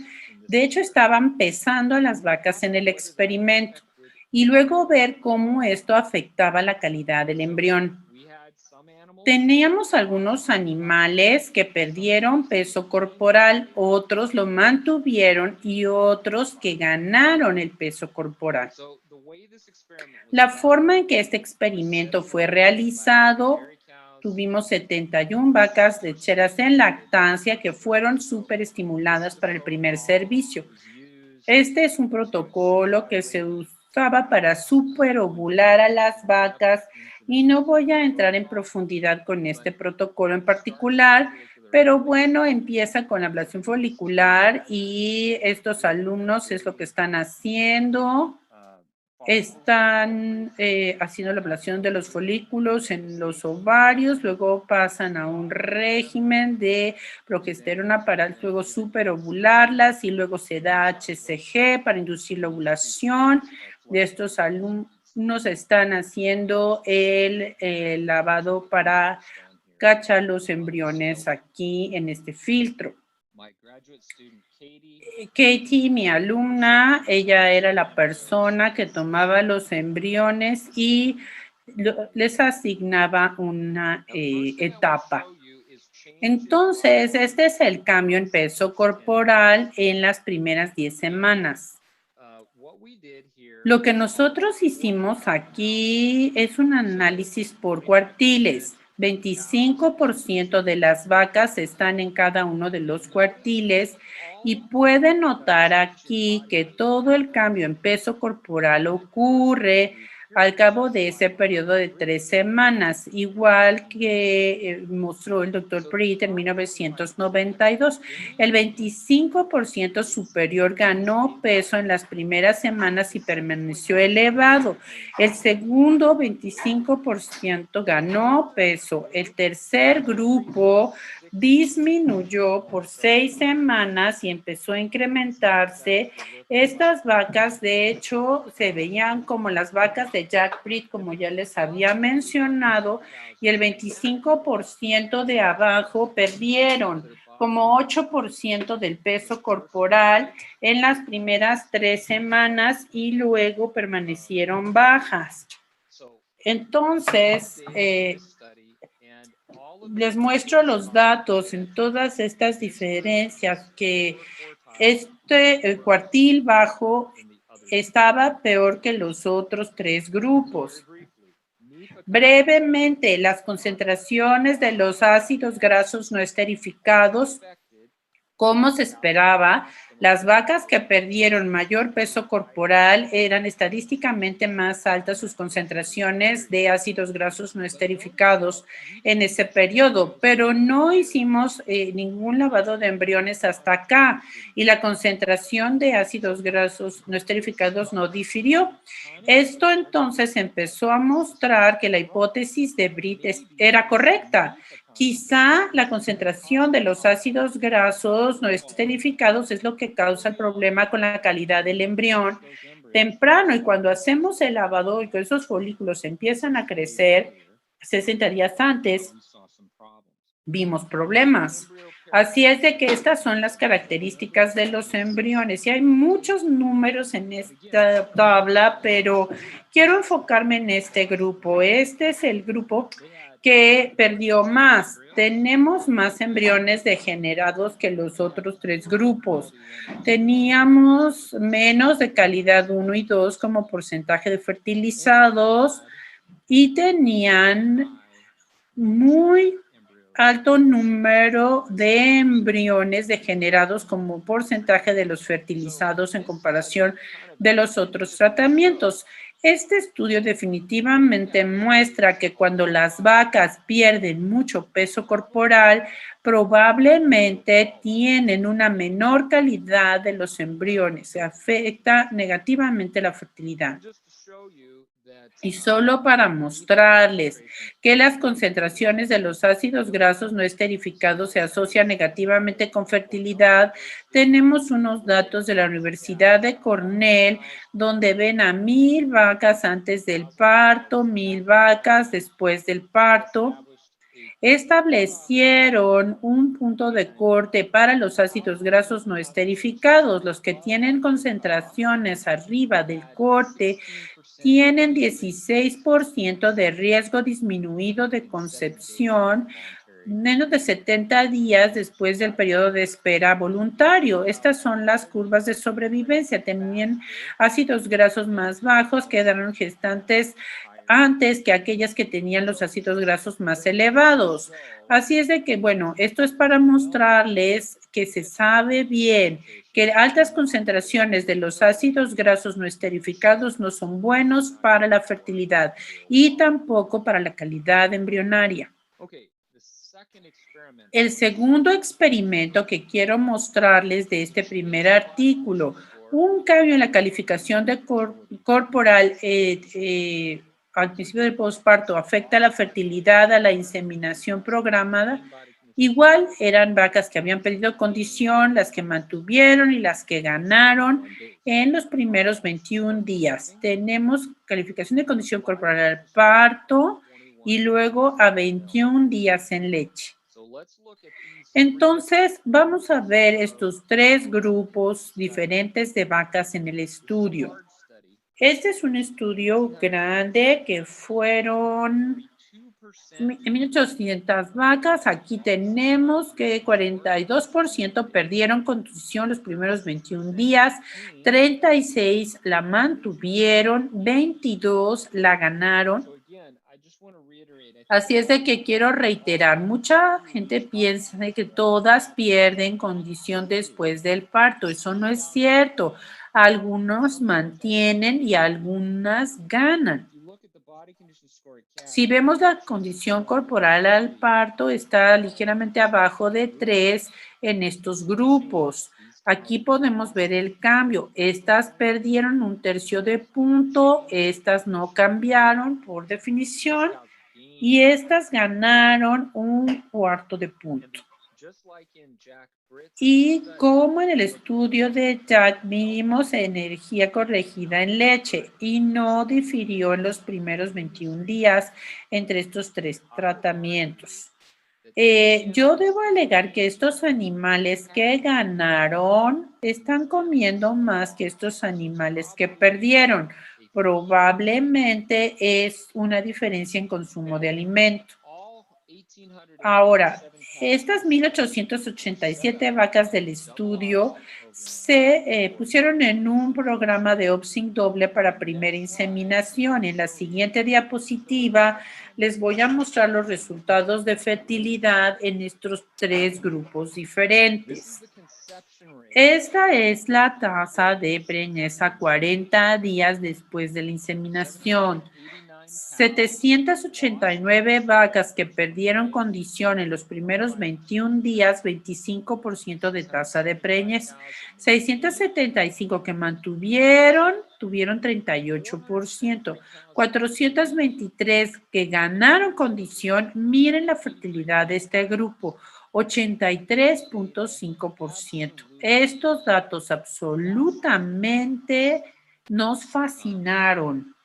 De hecho, estaban pesando a las vacas en el experimento y luego ver cómo esto afectaba la calidad del embrión. Teníamos algunos animales que perdieron peso corporal, otros lo mantuvieron y otros que ganaron el peso corporal. La forma en que este experimento fue realizado, tuvimos 71 vacas lecheras en lactancia que fueron superestimuladas para el primer servicio. Este es un protocolo que se usaba para superovular a las vacas y no voy a entrar en profundidad con este protocolo en particular, pero bueno, empieza con la ablación folicular y estos alumnos es lo que están haciendo. Están haciendo la ablación de los folículos en los ovarios, luego pasan a un régimen de progesterona para luego superovularlas y luego se da HCG para inducir la ovulación. De estos alumnos están haciendo el lavado para cachar los embriones aquí en este filtro. Katie, mi alumna, ella era la persona que tomaba los embriones y les asignaba una etapa. Entonces, este es el cambio en peso corporal en las primeras 10 semanas. Lo que nosotros hicimos aquí es un análisis por cuartiles. 25% de las vacas están en cada uno de los cuartiles y pueden notar aquí que todo el cambio en peso corporal ocurre al cabo de ese periodo de 3 semanas, igual que mostró el doctor Britt en 1992. El 25% superior ganó peso en las primeras semanas y permaneció elevado. El segundo 25% ganó peso. El tercer grupo disminuyó por 6 semanas y empezó a incrementarse. Estas vacas, de hecho, se veían como las vacas de Jack Britt, como ya les había mencionado, y el 25% de abajo perdieron como 8% del peso corporal en las primeras 3 semanas y luego permanecieron bajas. Entonces, les muestro los datos en todas estas diferencias que el cuartil bajo estaba peor que los otros 3 grupos. Brevemente, las concentraciones de los ácidos grasos no esterificados, como se esperaba, las vacas que perdieron mayor peso corporal eran estadísticamente más altas sus concentraciones de ácidos grasos no esterificados en ese periodo, pero no hicimos ningún lavado de embriones hasta acá y la concentración de ácidos grasos no esterificados no difirió. Esto entonces empezó a mostrar que la hipótesis de Britt era correcta. Quizá la concentración de los ácidos grasos no esterificados es lo que causa el problema con la calidad del embrión temprano, y cuando hacemos el lavado y que esos folículos empiezan a crecer 60 días antes, vimos problemas. Así es de que estas son las características de los embriones. Y hay muchos números en esta tabla, pero quiero enfocarme en este grupo. Este es el grupo que perdió más. Tenemos más embriones degenerados que los otros tres grupos. Teníamos menos de calidad 1 y 2 como porcentaje de fertilizados y tenían muy alto número de embriones degenerados como porcentaje de los fertilizados en comparación de los otros tratamientos. Este estudio definitivamente muestra que cuando las vacas pierden mucho peso corporal, probablemente tienen una menor calidad de los embriones. Se afecta negativamente la fertilidad. Y solo para mostrarles que las concentraciones de los ácidos grasos no esterificados se asocian negativamente con fertilidad, tenemos unos datos de la Universidad de Cornell donde ven a 1,000 vacas antes del parto, 1,000 vacas después del parto. Establecieron un punto de corte para los ácidos grasos no esterificados. Los que tienen concentraciones arriba del corte tienen 16% de riesgo disminuido de concepción menos de 70 días después del periodo de espera voluntario. Estas son las curvas de sobrevivencia. Tenían ácidos grasos más bajos, quedaron gestantes antes que aquellas que tenían los ácidos grasos más elevados. Así es de que, bueno, esto es para mostrarles que se sabe bien que altas concentraciones de los ácidos grasos no esterificados no son buenos para la fertilidad y tampoco para la calidad embrionaria. El segundo experimento que quiero mostrarles de este primer artículo, un cambio en la calificación de corporal al principio del posparto afecta la fertilidad a la inseminación programada. Igual eran vacas que habían perdido condición, las que mantuvieron y las que ganaron en los primeros 21 días. Tenemos calificación de condición corporal al parto y luego a 21 días en leche. Entonces, vamos a ver estos tres grupos diferentes de vacas en el estudio. Este es un estudio grande que fueron 1,800 vacas. Aquí tenemos que 42% perdieron condición los primeros 21 días, 36 la mantuvieron, 22 la ganaron. Así es de que quiero reiterar, mucha gente piensa de que todas pierden condición después del parto. Eso no es cierto. Algunos mantienen y algunas ganan. Si vemos la condición corporal al parto, está ligeramente abajo de 3 en estos grupos. Aquí podemos ver el cambio. Estas perdieron 1/3 de punto, estas no cambiaron por definición y estas ganaron 1/4 de punto. Y como en el estudio de Jack vimos energía corregida en leche y no difirió en los primeros 21 días entre estos tres tratamientos. Yo debo alegar que estos animales que ganaron están comiendo más que estos animales que perdieron. Probablemente es una diferencia en consumo de alimento. Ahora, estas 1,887 vacas del estudio se pusieron en un programa de OpSync doble para primera inseminación. En la siguiente diapositiva les voy a mostrar los resultados de fertilidad en estos tres grupos diferentes. Esta es la tasa de preñez a 40 días después de la inseminación. 789 vacas que perdieron condición en los primeros 21 días, 25% de tasa de preñez. 675 que mantuvieron, tuvieron 38%. 423 que ganaron condición, miren la fertilidad de este grupo, 83.5%. Estos datos absolutamente nos fascinaron.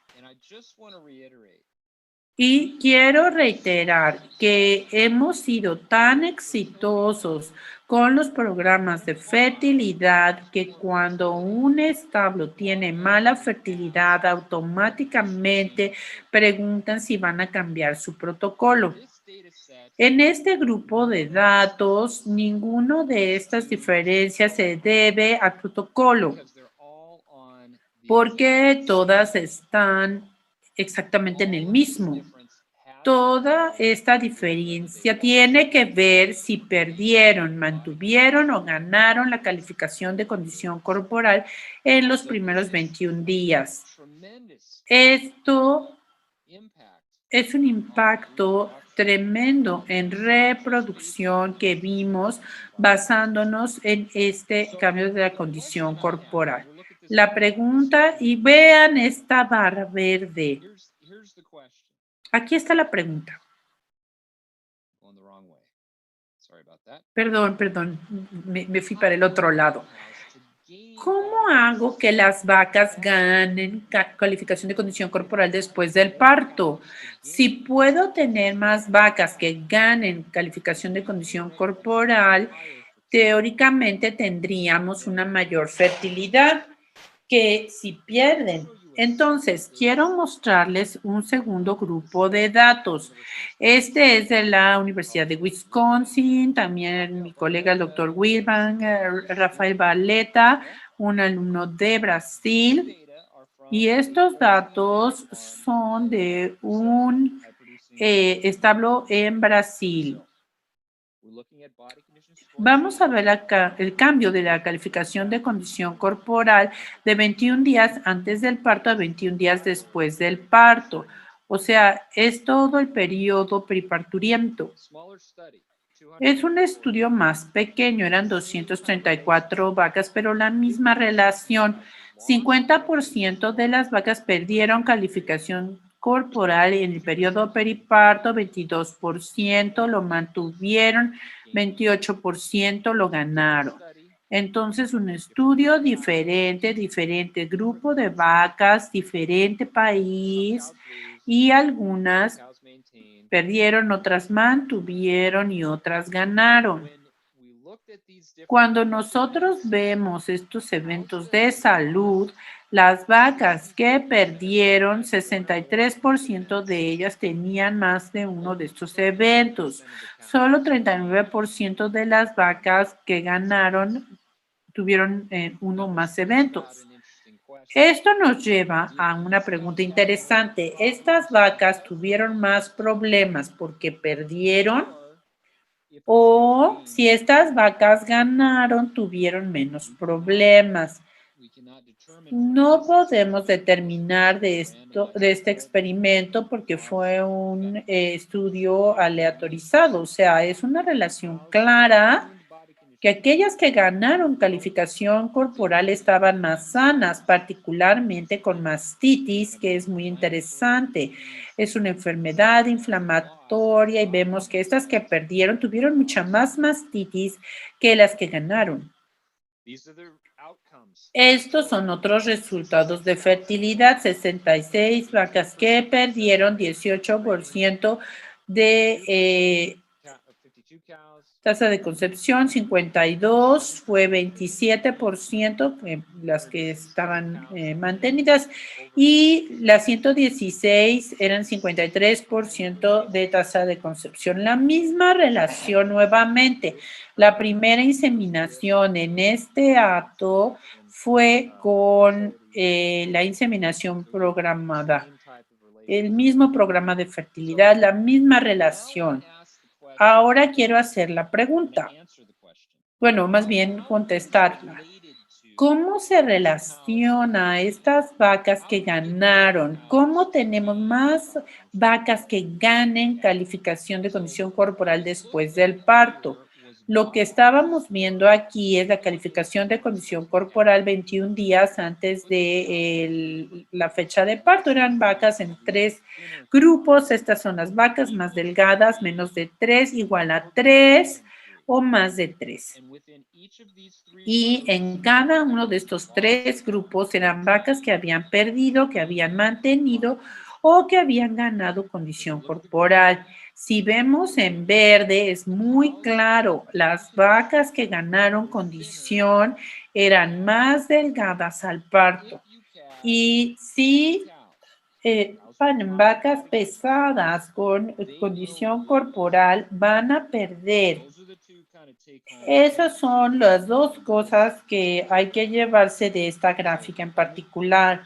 Y quiero reiterar que hemos sido tan exitosos con los programas de fertilidad que cuando un establo tiene mala fertilidad, automáticamente preguntan si van a cambiar su protocolo. En este grupo de datos, ninguno de estas diferencias se debe al protocolo, porque todas están exactamente en el mismo. Toda esta diferencia tiene que ver si perdieron, mantuvieron o ganaron la calificación de condición corporal en los primeros 21 días. Esto es un impacto tremendo en reproducción que vimos basándonos en este cambio de la condición corporal. La pregunta, y vean esta barra verde. Aquí está la pregunta. Perdón, me fui para el otro lado. ¿Cómo hago que las vacas ganen calificación de condición corporal después del parto? Si puedo tener más vacas que ganen calificación de condición corporal, teóricamente tendríamos una mayor fertilidad que si pierden. Entonces, quiero mostrarles un segundo grupo de datos. Este es de la Universidad de Wisconsin, también mi colega el doctor Wilban, Rafael Valeta, un alumno de Brasil. Y estos datos son de un establo en Brasil. Vamos a ver el cambio de la calificación de condición corporal de 21 días antes del parto a 21 días después del parto. O sea, es todo el periodo periparturiento. Es un estudio más pequeño, eran 234 vacas, pero la misma relación. 50% de las vacas perdieron calificación corporal en el periodo periparto, 22% lo mantuvieron, 28% lo ganaron. Entonces, un estudio diferente grupo de vacas, diferente país y algunas perdieron, otras mantuvieron y otras ganaron. Cuando nosotros vemos estos eventos de salud, las vacas que perdieron, 63% de ellas tenían más de uno de estos eventos. Solo 39% de las vacas que ganaron tuvieron uno o más eventos. Esto nos lleva a una pregunta interesante. ¿Estas vacas tuvieron más problemas porque perdieron? O si estas vacas ganaron, tuvieron menos problemas. No podemos determinar de este experimento porque fue un estudio aleatorizado. O sea, es una relación clara que aquellas que ganaron calificación corporal estaban más sanas, particularmente con mastitis, que es muy interesante. Es una enfermedad inflamatoria y vemos que estas que perdieron tuvieron mucha más mastitis que las que ganaron. Estos son otros resultados de fertilidad. 66 vacas que perdieron, 18% de tasa de concepción, 52 fue 27%, las que estaban mantenidas, y las 116 eran 53% de tasa de concepción. La misma relación nuevamente. La primera inseminación en este acto fue con la inseminación programada. El mismo programa de fertilidad, la misma relación. Ahora quiero hacer la pregunta. Bueno, más bien contestarla. ¿Cómo se relaciona estas vacas que ganaron? ¿Cómo tenemos más vacas que ganen calificación de condición corporal después del parto? Lo que estábamos viendo aquí es la calificación de condición corporal 21 días antes de la fecha de parto. Eran vacas en 3 grupos. Estas son las vacas más delgadas, menos de 3, igual a 3. o más de 3. Y en cada uno de estos 3 grupos eran vacas que habían perdido, que habían mantenido o que habían ganado condición corporal. Si vemos en verde, es muy claro, las vacas que ganaron condición eran más delgadas al parto. Y si van vacas pesadas con condición corporal, van a perder. Esas son las dos cosas que hay que llevarse de esta gráfica en particular.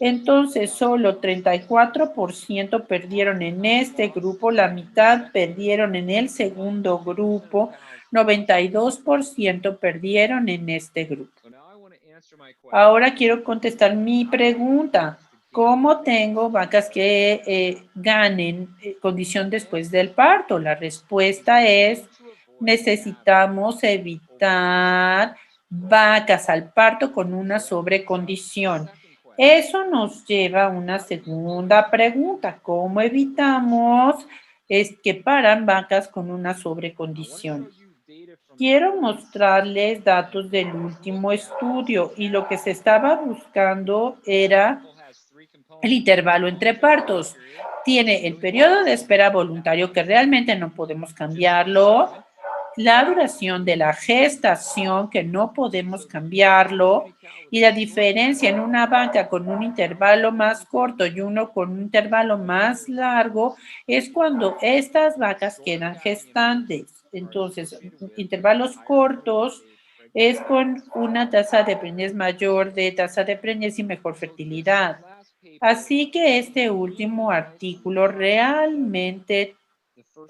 Entonces, solo 34% perdieron en este grupo, la mitad perdieron en el segundo grupo, 92% perdieron en este grupo. Ahora quiero contestar mi pregunta. ¿Cómo tengo vacas que ganen condición después del parto? La respuesta es: necesitamos evitar vacas al parto con una sobrecondición. Eso nos lleva a una segunda pregunta. ¿Cómo evitamos que paran vacas con una sobrecondición? Quiero mostrarles datos del último estudio y lo que se estaba buscando era el intervalo entre partos. Tiene el periodo de espera voluntario, que realmente no podemos cambiarlo, la duración de la gestación, que no podemos cambiarlo, y la diferencia en una vaca con un intervalo más corto y uno con un intervalo más largo es cuando estas vacas quedan gestantes. Entonces, intervalos cortos es con una tasa de preñez mayor, de tasa de preñez y mejor fertilidad. Así que este último artículo realmente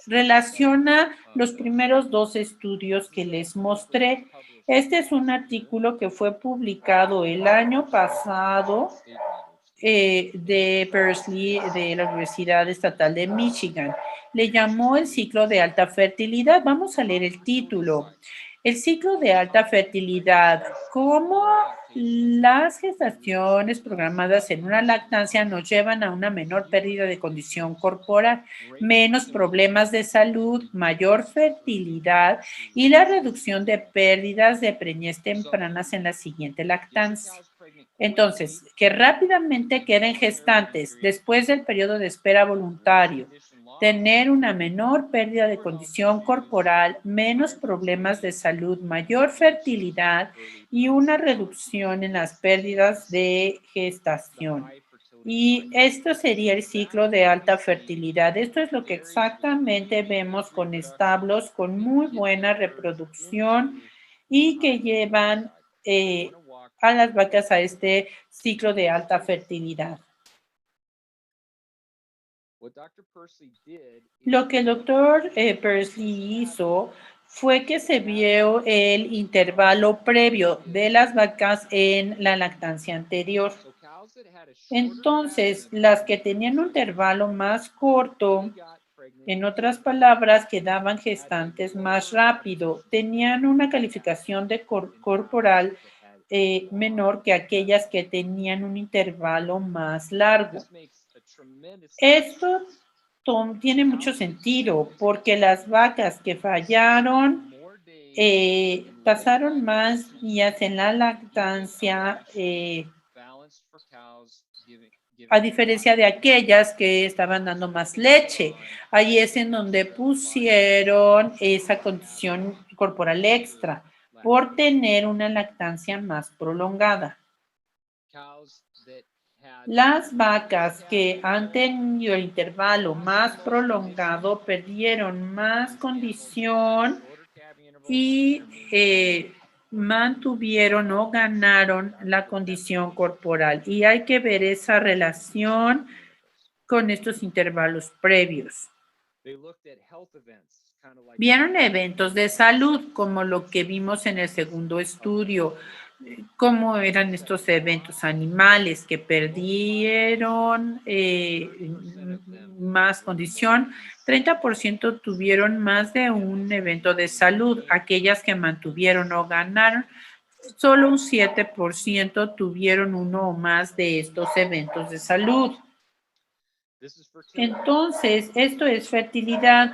relaciona los primeros 2 estudios que les mostré. Este es un artículo que fue publicado el año pasado de Berkeley, de la Universidad Estatal de Michigan. Le llamó el ciclo de alta fertilidad. Vamos a leer el título. El ciclo de alta fertilidad, cómo las gestaciones programadas en una lactancia nos llevan a una menor pérdida de condición corporal, menos problemas de salud, mayor fertilidad y la reducción de pérdidas de preñez tempranas en la siguiente lactancia. Entonces, que rápidamente queden gestantes después del periodo de espera voluntario, tener una menor pérdida de condición corporal, menos problemas de salud, mayor fertilidad y una reducción en las pérdidas de gestación. Y esto sería el ciclo de alta fertilidad. Esto es lo que exactamente vemos con establos con muy buena reproducción y que llevan a las vacas a este ciclo de alta fertilidad. Lo que el doctor Persley hizo fue que se vio el intervalo previo de las vacas en la lactancia anterior. Entonces, las que tenían un intervalo más corto, en otras palabras, quedaban gestantes más rápido, tenían una calificación de corporal menor que aquellas que tenían un intervalo más largo. Esto tiene mucho sentido porque las vacas que fallaron pasaron más días en la lactancia a diferencia de aquellas que estaban dando más leche. Ahí es en donde pusieron esa condición corporal extra por tener una lactancia más prolongada. Las vacas que han tenido el intervalo más prolongado perdieron más condición y mantuvieron o ganaron la condición corporal. Y hay que ver esa relación con estos intervalos previos. Vieron eventos de salud, como lo que vimos en el segundo estudio. ¿Cómo eran estos eventos? Animales que perdieron más condición, 30% tuvieron más de un evento de salud. Aquellas que mantuvieron o ganaron, solo un 7% tuvieron uno o más de estos eventos de salud. Entonces, esto es fertilidad.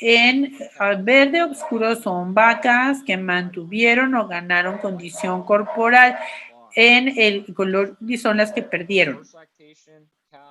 En verde oscuro son vacas que mantuvieron o ganaron condición corporal. En el color gris son las que perdieron.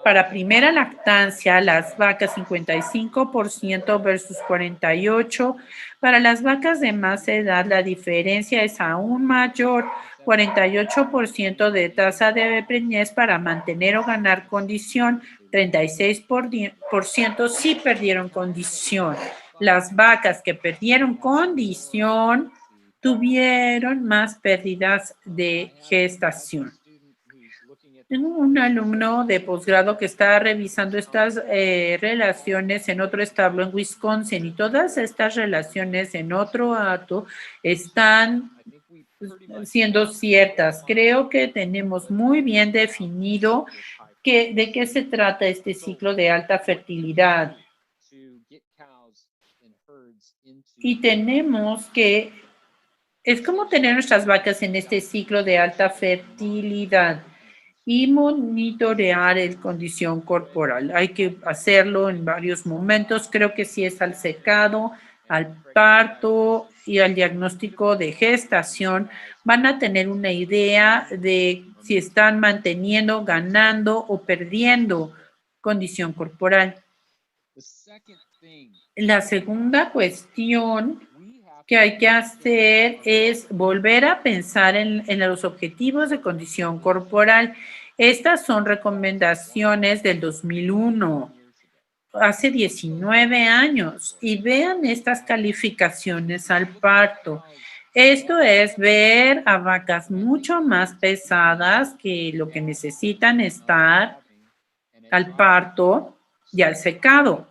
Para primera lactancia, las vacas 55% versus 48%. Para las vacas de más edad, la diferencia es aún mayor, 48% de tasa de preñez para mantener o ganar condición, 36% sí perdieron condición. Las vacas que perdieron condición tuvieron más pérdidas de gestación. Tengo un alumno de posgrado que está revisando estas relaciones en otro establo en Wisconsin y todas estas relaciones en otro ato están siendo ciertas. Creo que tenemos muy bien definido de qué se trata este ciclo de alta fertilidad. Y tenemos que, es como tener nuestras vacas en este ciclo de alta fertilidad y monitorear la condición corporal. Hay que hacerlo en varios momentos. Creo que si es al secado, al parto y al diagnóstico de gestación, van a tener una idea de si están manteniendo, ganando o perdiendo condición corporal. La segunda cuestión que hay que hacer es volver a pensar en los objetivos de condición corporal. Estas son recomendaciones del 2001, hace 19 años, y vean estas calificaciones al parto. Esto es ver a vacas mucho más pesadas que lo que necesitan estar al parto y al secado.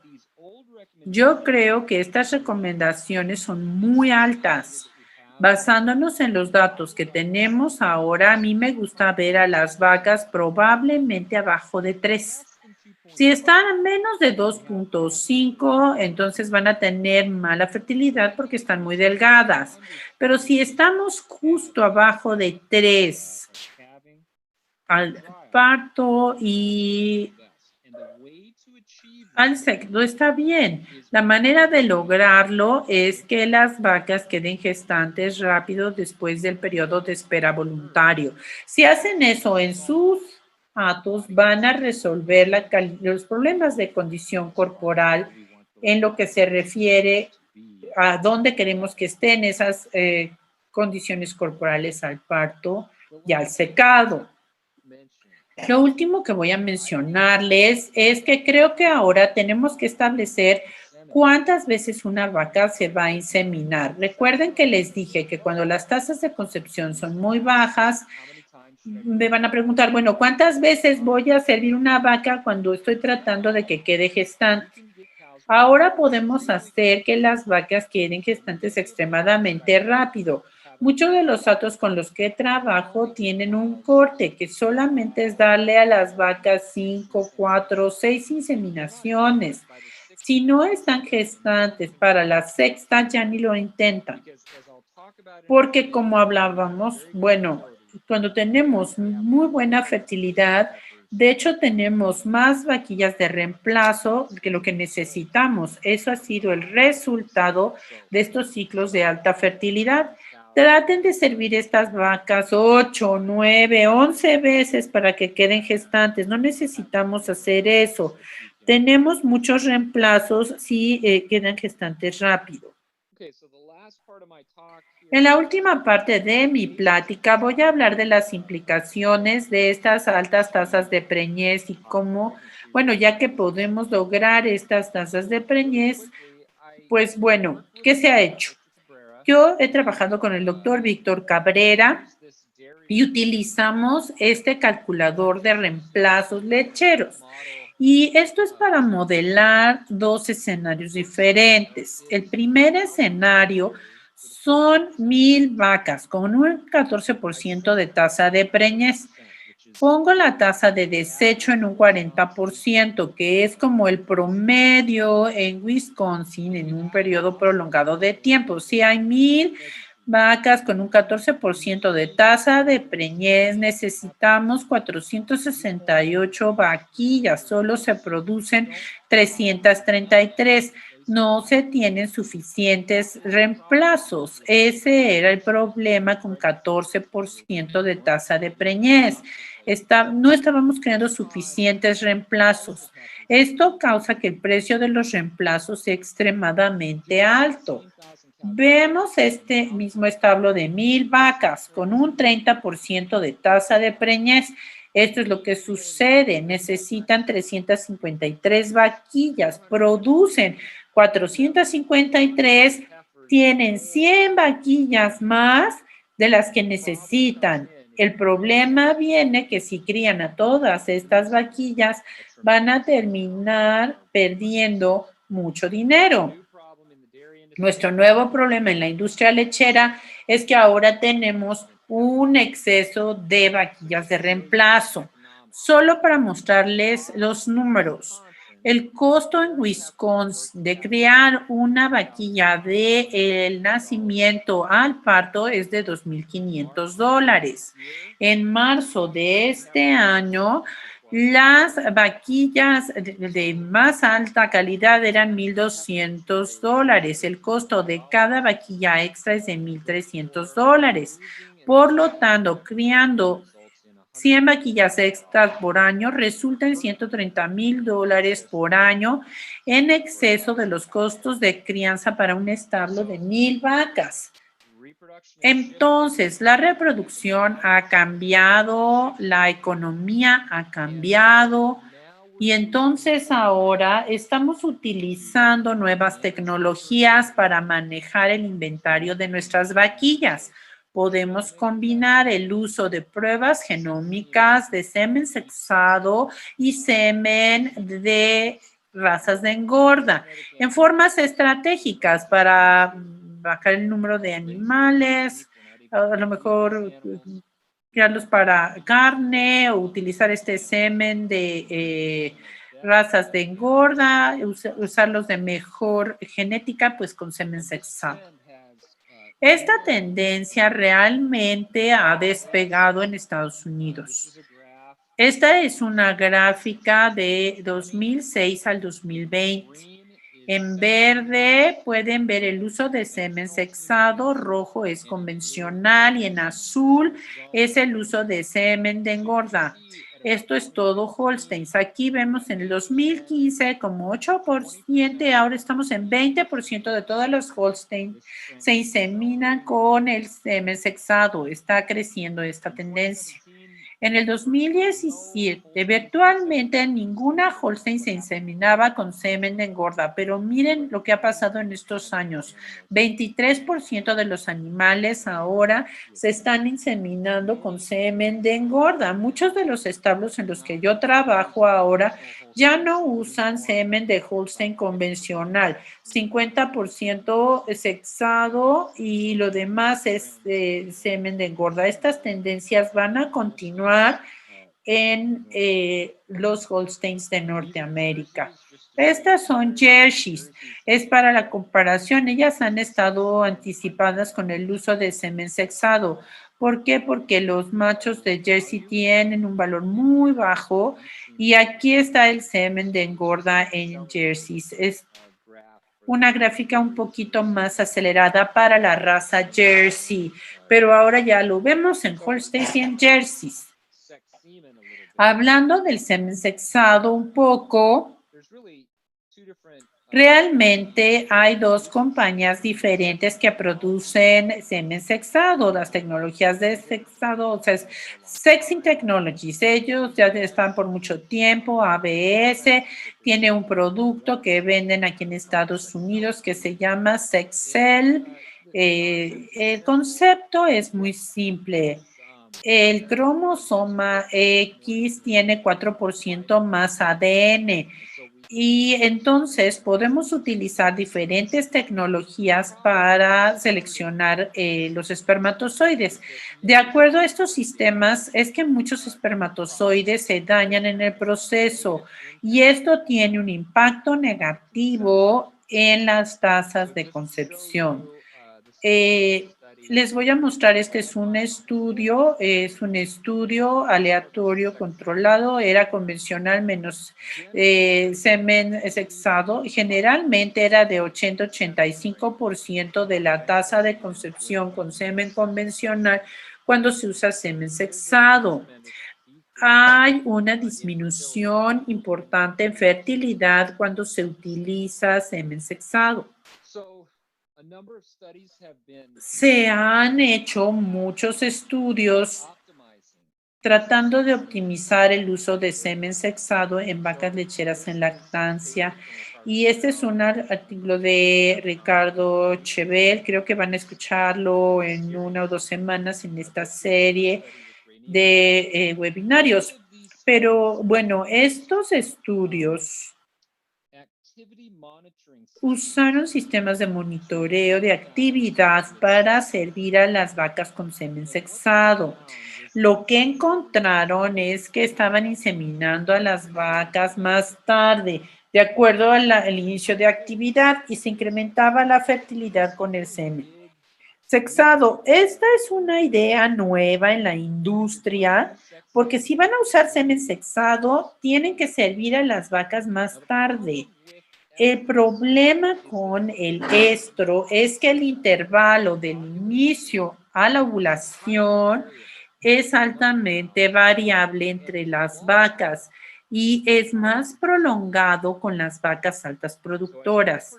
Yo creo que estas recomendaciones son muy altas. Basándonos en los datos que tenemos ahora, a mí me gusta ver a las vacas probablemente abajo de 3. Si están a menos de 2.5, entonces van a tener mala fertilidad porque están muy delgadas. Pero si estamos justo abajo de 3 al parto y al secado, está bien. La manera de lograrlo es que las vacas queden gestantes rápido después del periodo de espera voluntario. Si hacen eso en sus atos, van a resolver los problemas de condición corporal en lo que se refiere a dónde queremos que estén esas condiciones corporales al parto y al secado. Lo último que voy a mencionarles es que creo que ahora tenemos que establecer cuántas veces una vaca se va a inseminar. Recuerden que les dije que cuando las tasas de concepción son muy bajas, me van a preguntar, bueno, ¿cuántas veces voy a servir una vaca cuando estoy tratando de que quede gestante? Ahora podemos hacer que las vacas queden gestantes extremadamente rápido. Muchos de los atos con los que trabajo tienen un corte que solamente es darle a las vacas 5, 4, 6 inseminaciones. Si no están gestantes para la sexta, ya ni lo intentan. Porque como hablábamos, bueno, cuando tenemos muy buena fertilidad, de hecho tenemos más vaquillas de reemplazo que lo que necesitamos. Eso ha sido el resultado de estos ciclos de alta fertilidad. Traten de servir estas vacas 8, 9, 11 veces para que queden gestantes. No necesitamos hacer eso. Tenemos muchos reemplazos si quedan gestantes rápido. En la última parte de mi plática voy a hablar de las implicaciones de estas altas tasas de preñez y cómo, bueno, ya que podemos lograr estas tasas de preñez, pues bueno, ¿qué se ha hecho? Yo he trabajado con el doctor Víctor Cabrera y utilizamos este calculador de reemplazos lecheros. Y esto es para modelar dos escenarios diferentes. El primer escenario son 1,000 vacas con un 14% de tasa de preñez. Pongo la tasa de desecho en un 40%, que es como el promedio en Wisconsin en un periodo prolongado de tiempo. Si hay 1,000 vacas con un 14% de tasa de preñez, necesitamos 468 vaquillas. Solo se producen 333. no se tienen suficientes reemplazos. Ese era el problema con 14% de tasa de preñez. No estábamos creando suficientes reemplazos. Esto causa que el precio de los reemplazos sea extremadamente alto. Vemos este mismo establo de 1,000 vacas con un 30% de tasa de preñez. Esto es lo que sucede. Necesitan 353 vaquillas, producen 453, tienen 100 vaquillas más de las que necesitan. El problema viene que si crían a todas estas vaquillas, van a terminar perdiendo mucho dinero. Nuestro nuevo problema en la industria lechera es que ahora tenemos un exceso de vaquillas de reemplazo. Solo para mostrarles los números, el costo en Wisconsin de criar una vaquilla del nacimiento al parto es de $2,500. En marzo de este año, las vaquillas de más alta calidad eran $1,200. El costo de cada vaquilla extra es de $1,300. Por lo tanto, criando 100 vaquillas extras por año resulta en $130,000 por año en exceso de los costos de crianza para un establo de 1,000 vacas. Entonces, la reproducción ha cambiado, la economía ha cambiado y entonces ahora estamos utilizando nuevas tecnologías para manejar el inventario de nuestras vaquillas. Podemos combinar el uso de pruebas genómicas de semen sexado y semen de razas de engorda en formas estratégicas para bajar el número de animales, a lo mejor criarlos para carne o utilizar este semen de razas de engorda, usarlos de mejor genética, pues con semen sexado. Esta tendencia realmente ha despegado en Estados Unidos. Esta es una gráfica de 2006 al 2020. En verde pueden ver el uso de semen sexado, rojo es convencional y en azul es el uso de semen de engorda. Esto es todo Holsteins. Aquí vemos en el 2015 como 8%, ahora estamos en 20% de todas las Holsteins se inseminan con el semen sexado. Está creciendo esta tendencia. En el 2017, virtualmente ninguna Holstein se inseminaba con semen de engorda, pero miren lo que ha pasado en estos años. 23% de los animales ahora se están inseminando con semen de engorda. Muchos de los establos en los que yo trabajo ahora ya no usan semen de Holstein convencional, 50% sexado y lo demás es semen de engorda. Estas tendencias van a continuar en los Holsteins de Norteamérica. Estas son jerseys, es para la comparación. Ellas han estado anticipadas con el uso de semen sexado. ¿Por qué? Porque los machos de Jersey tienen un valor muy bajo y aquí está el semen de engorda en jerseys. Es una gráfica un poquito más acelerada para la raza Jersey, pero ahora ya lo vemos en Holsteins y en jerseys. Hablando del semen sexado un poco, realmente hay dos compañías diferentes que producen semen sexado, las tecnologías de sexado, o sea, Sexing Technologies. Ellos ya están por mucho tiempo, ABS, tiene un producto que venden aquí en Estados Unidos que se llama Sexcel. El concepto es muy simple. El cromosoma X tiene 4% más ADN. Y entonces podemos utilizar diferentes tecnologías para seleccionar los espermatozoides. De acuerdo a estos sistemas, es que muchos espermatozoides se dañan en el proceso y esto tiene un impacto negativo en las tasas de concepción. Les voy a mostrar, este es un estudio aleatorio controlado, era convencional menos semen sexado, generalmente era de 80-85% de la tasa de concepción con semen convencional cuando se usa semen sexado. Hay una disminución importante en fertilidad cuando se utiliza semen sexado. Se han hecho muchos estudios tratando de optimizar el uso de semen sexado en vacas lecheras en lactancia. Y este es un artículo de Ricardo Chevel. Creo que van a escucharlo en 1 o 2 semanas en esta serie de webinarios. Pero bueno, estos estudios usaron sistemas de monitoreo de actividad para servir a las vacas con semen sexado. Lo que encontraron es que estaban inseminando a las vacas más tarde, de acuerdo al inicio de actividad, y se incrementaba la fertilidad con el semen sexado. Esta es una idea nueva en la industria, porque si van a usar semen sexado, tienen que servir a las vacas más tarde. El problema con el estro es que el intervalo del inicio a la ovulación es altamente variable entre las vacas y es más prolongado con las vacas altas productoras.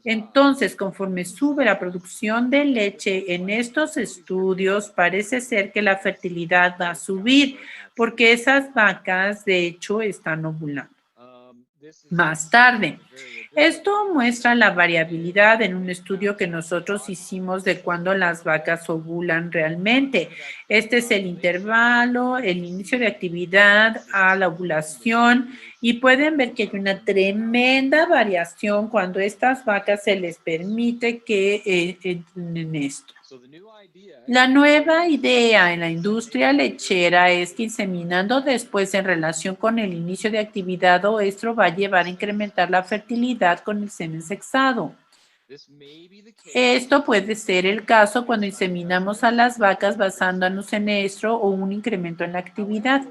Entonces, conforme sube la producción de leche en estos estudios, parece ser que la fertilidad va a subir porque esas vacas, de hecho, están ovulando más tarde. Esto muestra la variabilidad en un estudio que nosotros hicimos de cuando las vacas ovulan realmente. Este es el intervalo, el inicio de actividad a la ovulación, y pueden ver que hay una tremenda variación cuando a estas vacas se les permite que entren en esto. La nueva idea en la industria lechera es que inseminando después en relación con el inicio de actividad o estro va a llevar a incrementar la fertilidad con el semen sexado. Esto puede ser el caso cuando inseminamos a las vacas basándonos en estro o un incremento en la actividad.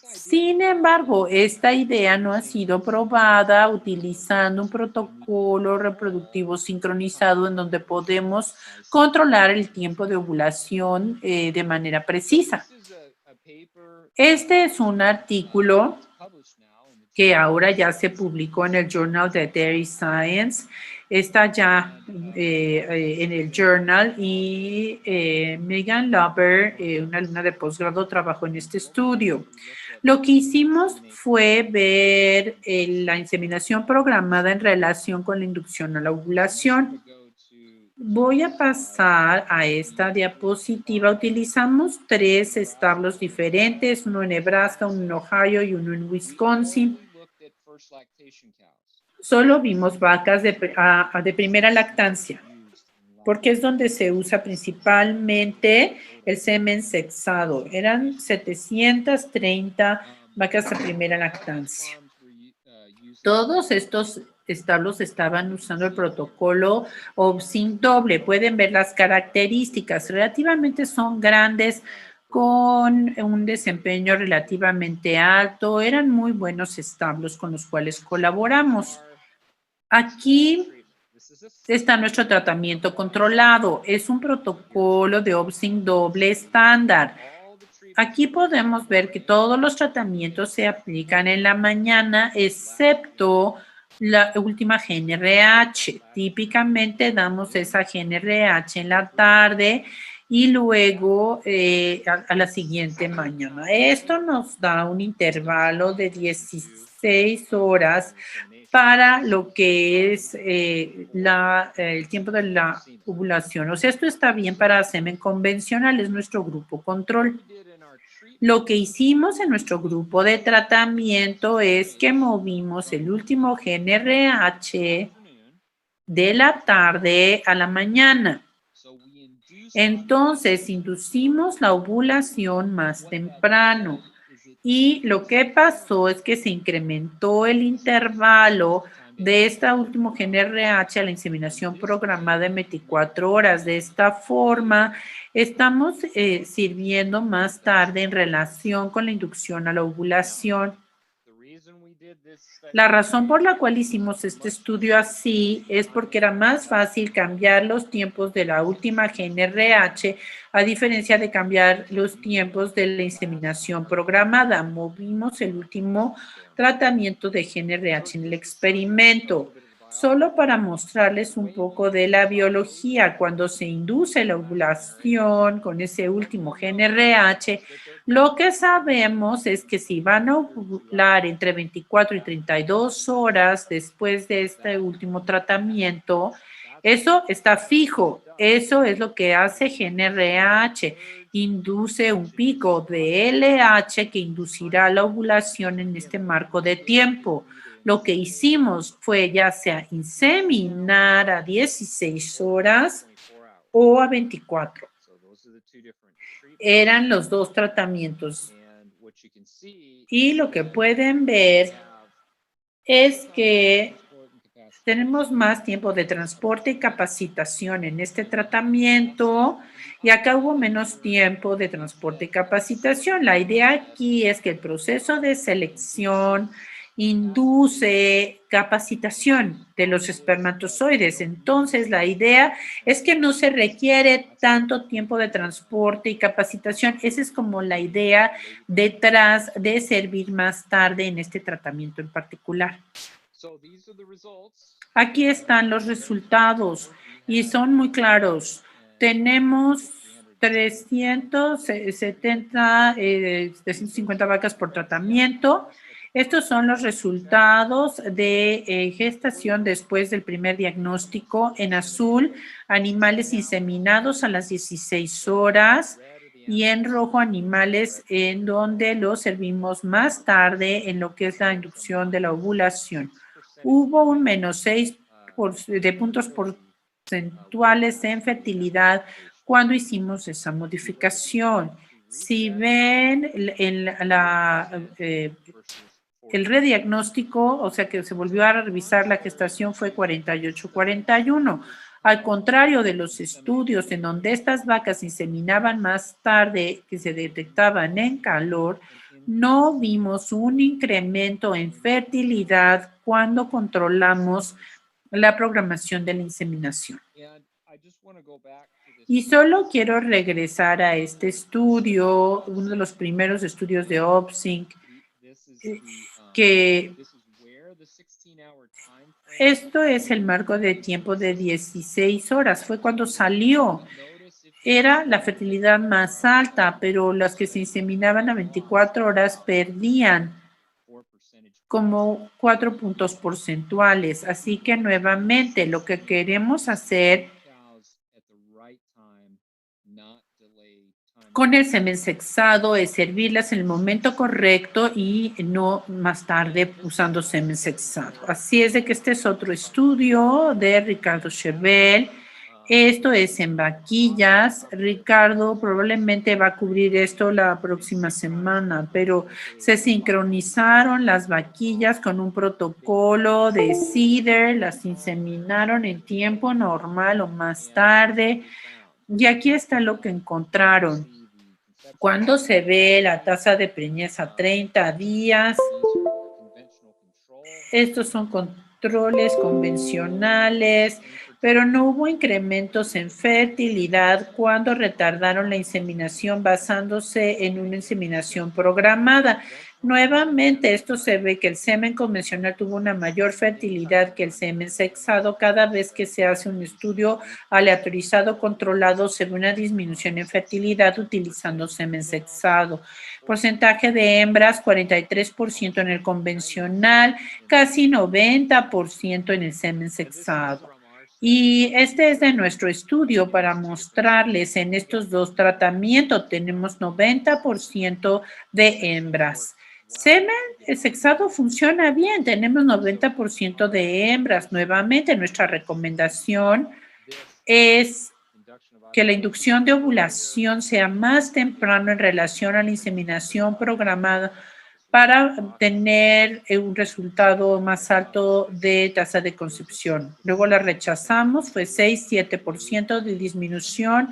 Sin embargo, esta idea no ha sido probada utilizando un protocolo reproductivo sincronizado en donde podemos controlar el tiempo de ovulación de manera precisa. Este es un artículo que ahora ya se publicó en el Journal de Dairy Science. Está ya en el journal y Megan Lauber, una alumna de posgrado, trabajó en este estudio. Lo que hicimos fue ver la inseminación programada en relación con la inducción a la ovulación. Voy a pasar a esta diapositiva. Utilizamos 3 establos diferentes, uno en Nebraska, uno en Ohio y uno en Wisconsin. Solo vimos vacas de primera lactancia, porque es donde se usa principalmente el semen sexado. Eran 730 vacas de primera lactancia. Todos estos establos estaban usando el protocolo OBSYNC doble. Pueden ver las características. Relativamente son grandes, con un desempeño relativamente alto. Eran muy buenos establos con los cuales colaboramos. Aquí está nuestro tratamiento controlado. Es un protocolo de OBSYNC doble estándar. Aquí podemos ver que todos los tratamientos se aplican en la mañana, excepto la última GnRH. Típicamente damos esa GnRH en la tarde y luego a la siguiente mañana. Esto nos da un intervalo de 16 horas para lo que es el tiempo de la ovulación. O sea, esto está bien para semen convencional, es nuestro grupo control. Lo que hicimos en nuestro grupo de tratamiento es que movimos el último GnRH de la tarde a la mañana. Entonces, inducimos la ovulación más temprano. Y lo que pasó es que se incrementó el intervalo de esta último GnRH a la inseminación programada en 24 horas. De esta forma, estamos sirviendo más tarde en relación con la inducción a la ovulación. La razón por la cual hicimos este estudio así es porque era más fácil cambiar los tiempos de la última GnRH a diferencia de cambiar los tiempos de la inseminación programada. Movimos el último tratamiento de GnRH en el experimento. Solo para mostrarles un poco de la biología, cuando se induce la ovulación con ese último GnRH, lo que sabemos es que si van a ovular entre 24 y 32 horas después de este último tratamiento, eso está fijo. Eso es lo que hace GnRH. Induce un pico de LH que inducirá la ovulación en este marco de tiempo. Lo que hicimos fue ya sea inseminar a 16 horas o a 24. Eran los dos tratamientos. Y lo que pueden ver es que tenemos más tiempo de transporte y capacitación en este tratamiento y acá hubo menos tiempo de transporte y capacitación. La idea aquí es que el proceso de selección induce capacitación de los espermatozoides. Entonces, la idea es que no se requiere tanto tiempo de transporte y capacitación. Esa es como la idea detrás de servir más tarde en este tratamiento en particular. Aquí están los resultados y son muy claros. Tenemos 350 vacas por tratamiento. Estos son los resultados de gestación después del primer diagnóstico. En azul, animales inseminados a las 16 horas y en rojo, animales en donde los servimos más tarde en lo que es la inducción de la ovulación. Hubo un menos 6 de puntos porcentuales en fertilidad cuando hicimos esa modificación. Si ven el rediagnóstico, o sea que se volvió a revisar la gestación, fue 48-41. Al contrario de los estudios en donde estas vacas se inseminaban más tarde que se detectaban en calor, no vimos un incremento en fertilidad cuando controlamos la programación de la inseminación. Y solo quiero regresar a este estudio, uno de los primeros estudios de OPSYNC, que esto es el marco de tiempo de 16 horas, fue cuando salió. Era la fertilidad más alta, pero las que se inseminaban a 24 horas perdían como 4 puntos porcentuales. Así que nuevamente lo que queremos hacer con el semen sexado es servirlas en el momento correcto y no más tarde usando semen sexado. Así es de que este es otro estudio de Ricardo Chevelle. Esto es en vaquillas. Ricardo probablemente va a cubrir esto la próxima semana, pero se sincronizaron las vaquillas con un protocolo de CIDR, las inseminaron en tiempo normal o más tarde. Y aquí está lo que encontraron. Cuando se ve la tasa de preñez a 30 días, estos son controles convencionales, pero no hubo incrementos en fertilidad cuando retardaron la inseminación basándose en una inseminación programada. Nuevamente, esto se ve que el semen convencional tuvo una mayor fertilidad que el semen sexado. Cada vez que se hace un estudio aleatorizado controlado, se ve una disminución en fertilidad utilizando semen sexado. Porcentaje de hembras, 43% en el convencional, casi 90% en el semen sexado. Y este es de nuestro estudio para mostrarles en estos dos tratamientos. Tenemos 90% de hembras. Semen sexado funciona bien, tenemos 90% de hembras. Nuevamente, nuestra recomendación es que la inducción de ovulación sea más temprano en relación a la inseminación programada para tener un resultado más alto de tasa de concepción. Luego la rechazamos, fue 6-7% de disminución.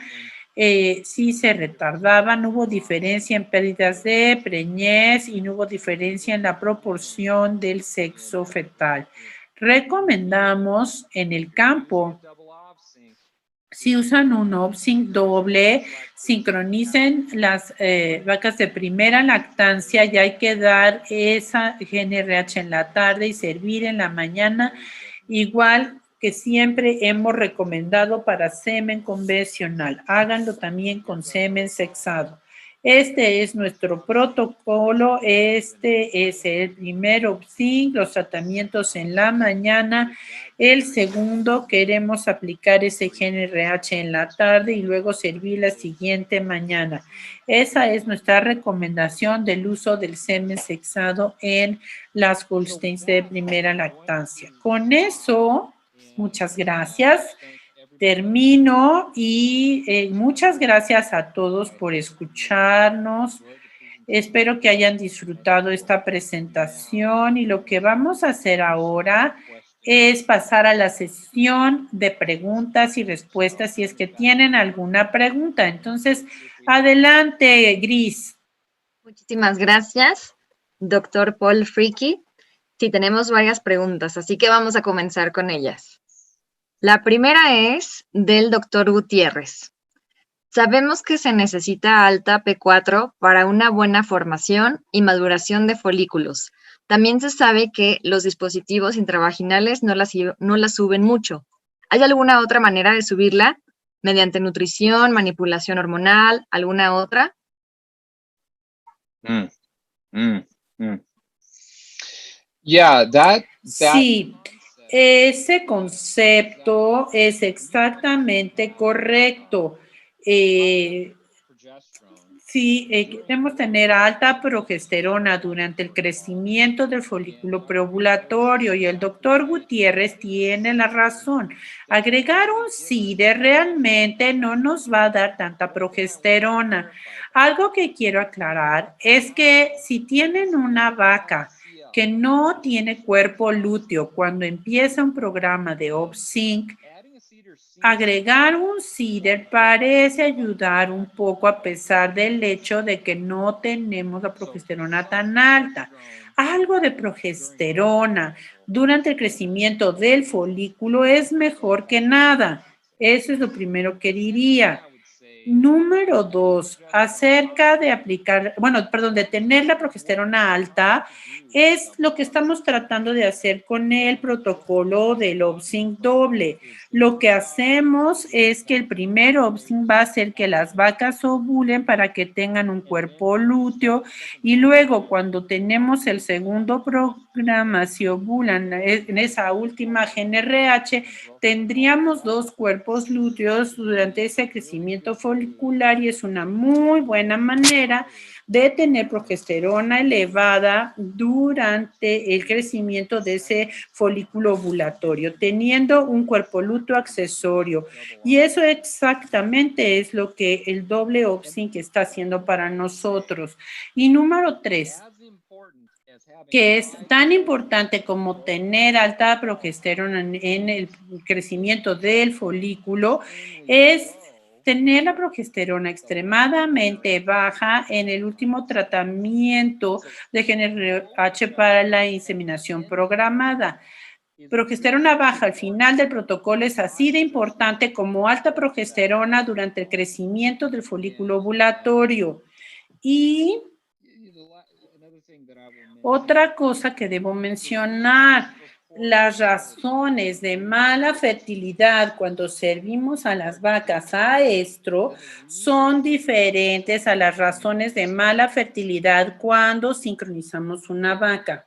Sí se retardaba, no hubo diferencia en pérdidas de preñez y no hubo diferencia en la proporción del sexo fetal. Recomendamos en el campo, si usan un OpSync doble, sincronicen las vacas de primera lactancia y hay que dar esa GNRH en la tarde y servir en la mañana, igual que siempre hemos recomendado para semen convencional. Háganlo también con semen sexado. Este es nuestro protocolo, este es el primer OpSync, los tratamientos en la mañana. El segundo, queremos aplicar ese GNRH en la tarde y luego servir la siguiente mañana. Esa es nuestra recomendación del uso del semen sexado en las Holsteins de primera lactancia. Con eso, muchas gracias. Termino y muchas gracias a todos por escucharnos. Espero que hayan disfrutado esta presentación y lo que vamos a hacer ahora es pasar a la sesión de preguntas y respuestas si es que tienen alguna pregunta. Entonces, adelante, Gris. Muchísimas gracias, doctor Paul Fricke. Sí, tenemos varias preguntas, así que vamos a comenzar con ellas. La primera es del doctor Gutiérrez. Sabemos que se necesita alta P4 para una buena formación y maduración de folículos. También se sabe que los dispositivos intravaginales no la suben mucho. ¿Hay alguna otra manera de subirla? ¿Mediante nutrición, manipulación hormonal, alguna otra? Yeah, that Sí, ese concepto es exactamente correcto. Sí, queremos tener alta progesterona durante el crecimiento del folículo preovulatorio y el doctor Gutiérrez tiene la razón. Agregar un CIDE realmente no nos va a dar tanta progesterona. Algo que quiero aclarar es que si tienen una vaca que no tiene cuerpo lúteo cuando empieza un programa de OpSync, agregar un CIDER parece ayudar un poco a pesar del hecho de que no tenemos la progesterona tan alta. Algo de progesterona durante el crecimiento del folículo es mejor que nada. Eso es lo primero que diría. Número 2, acerca de de tener la progesterona alta, es lo que estamos tratando de hacer con el protocolo del OpSync doble. Lo que hacemos es que el primer OpSync va a hacer que las vacas ovulen para que tengan un cuerpo lúteo y luego cuando tenemos el segundo programa, si ovulan en esa última GNRH, tendríamos 2 cuerpos lúteos durante ese crecimiento folicular y es una muy buena manera de tener progesterona elevada durante el crecimiento de ese folículo ovulatorio, teniendo un cuerpo lúteo accesorio. Y eso exactamente es lo que el doble OpSync está haciendo para nosotros. Y número 3, que es tan importante como tener alta progesterona en el crecimiento del folículo, es tener la progesterona extremadamente baja en el último tratamiento de GNRH para la inseminación programada. Progesterona baja al final del protocolo es así de importante como alta progesterona durante el crecimiento del folículo ovulatorio. Y otra cosa que debo mencionar, las razones de mala fertilidad cuando servimos a las vacas a estro son diferentes a las razones de mala fertilidad cuando sincronizamos una vaca.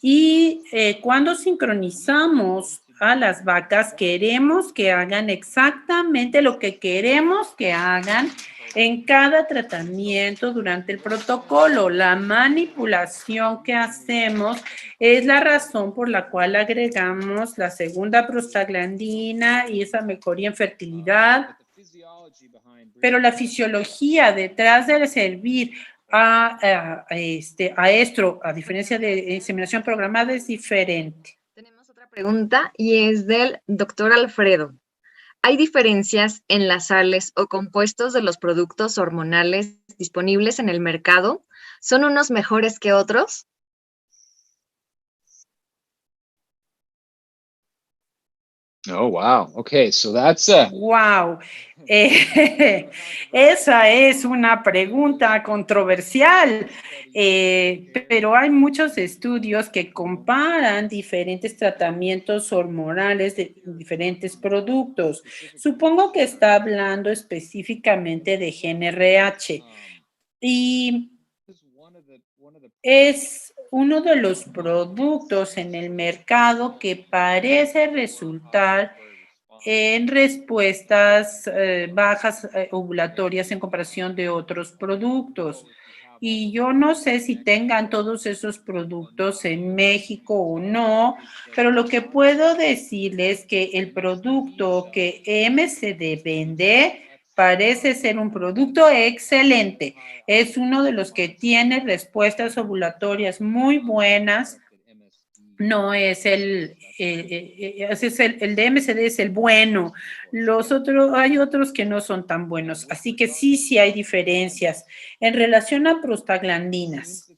Y cuando sincronizamos a las vacas, queremos que hagan exactamente lo que queremos que hagan en cada tratamiento durante el protocolo. La manipulación que hacemos es la razón por la cual agregamos la segunda prostaglandina y esa mejoría en fertilidad. Pero la fisiología detrás de servir a estro, a diferencia de inseminación programada, es diferente. Tenemos otra pregunta y es del doctor Alfredo. ¿Hay diferencias en las sales o compuestos de los productos hormonales disponibles en el mercado? ¿Son unos mejores que otros? Oh, wow. Okay, so that's Wow. Esa es una pregunta controversial, pero hay muchos estudios que comparan diferentes tratamientos hormonales de diferentes productos. Supongo que está hablando específicamente de GnRH y es uno de los productos en el mercado que parece resultar en respuestas bajas ovulatorias en comparación de otros productos. Y yo no sé si tengan todos esos productos en México o no, pero lo que puedo decirles es que el producto que MSD vende parece ser un producto excelente. Es uno de los que tiene respuestas ovulatorias muy buenas. No es el de MSD es el bueno. Los otros, hay otros que no son tan buenos. Así que sí hay diferencias. En relación a prostaglandinas,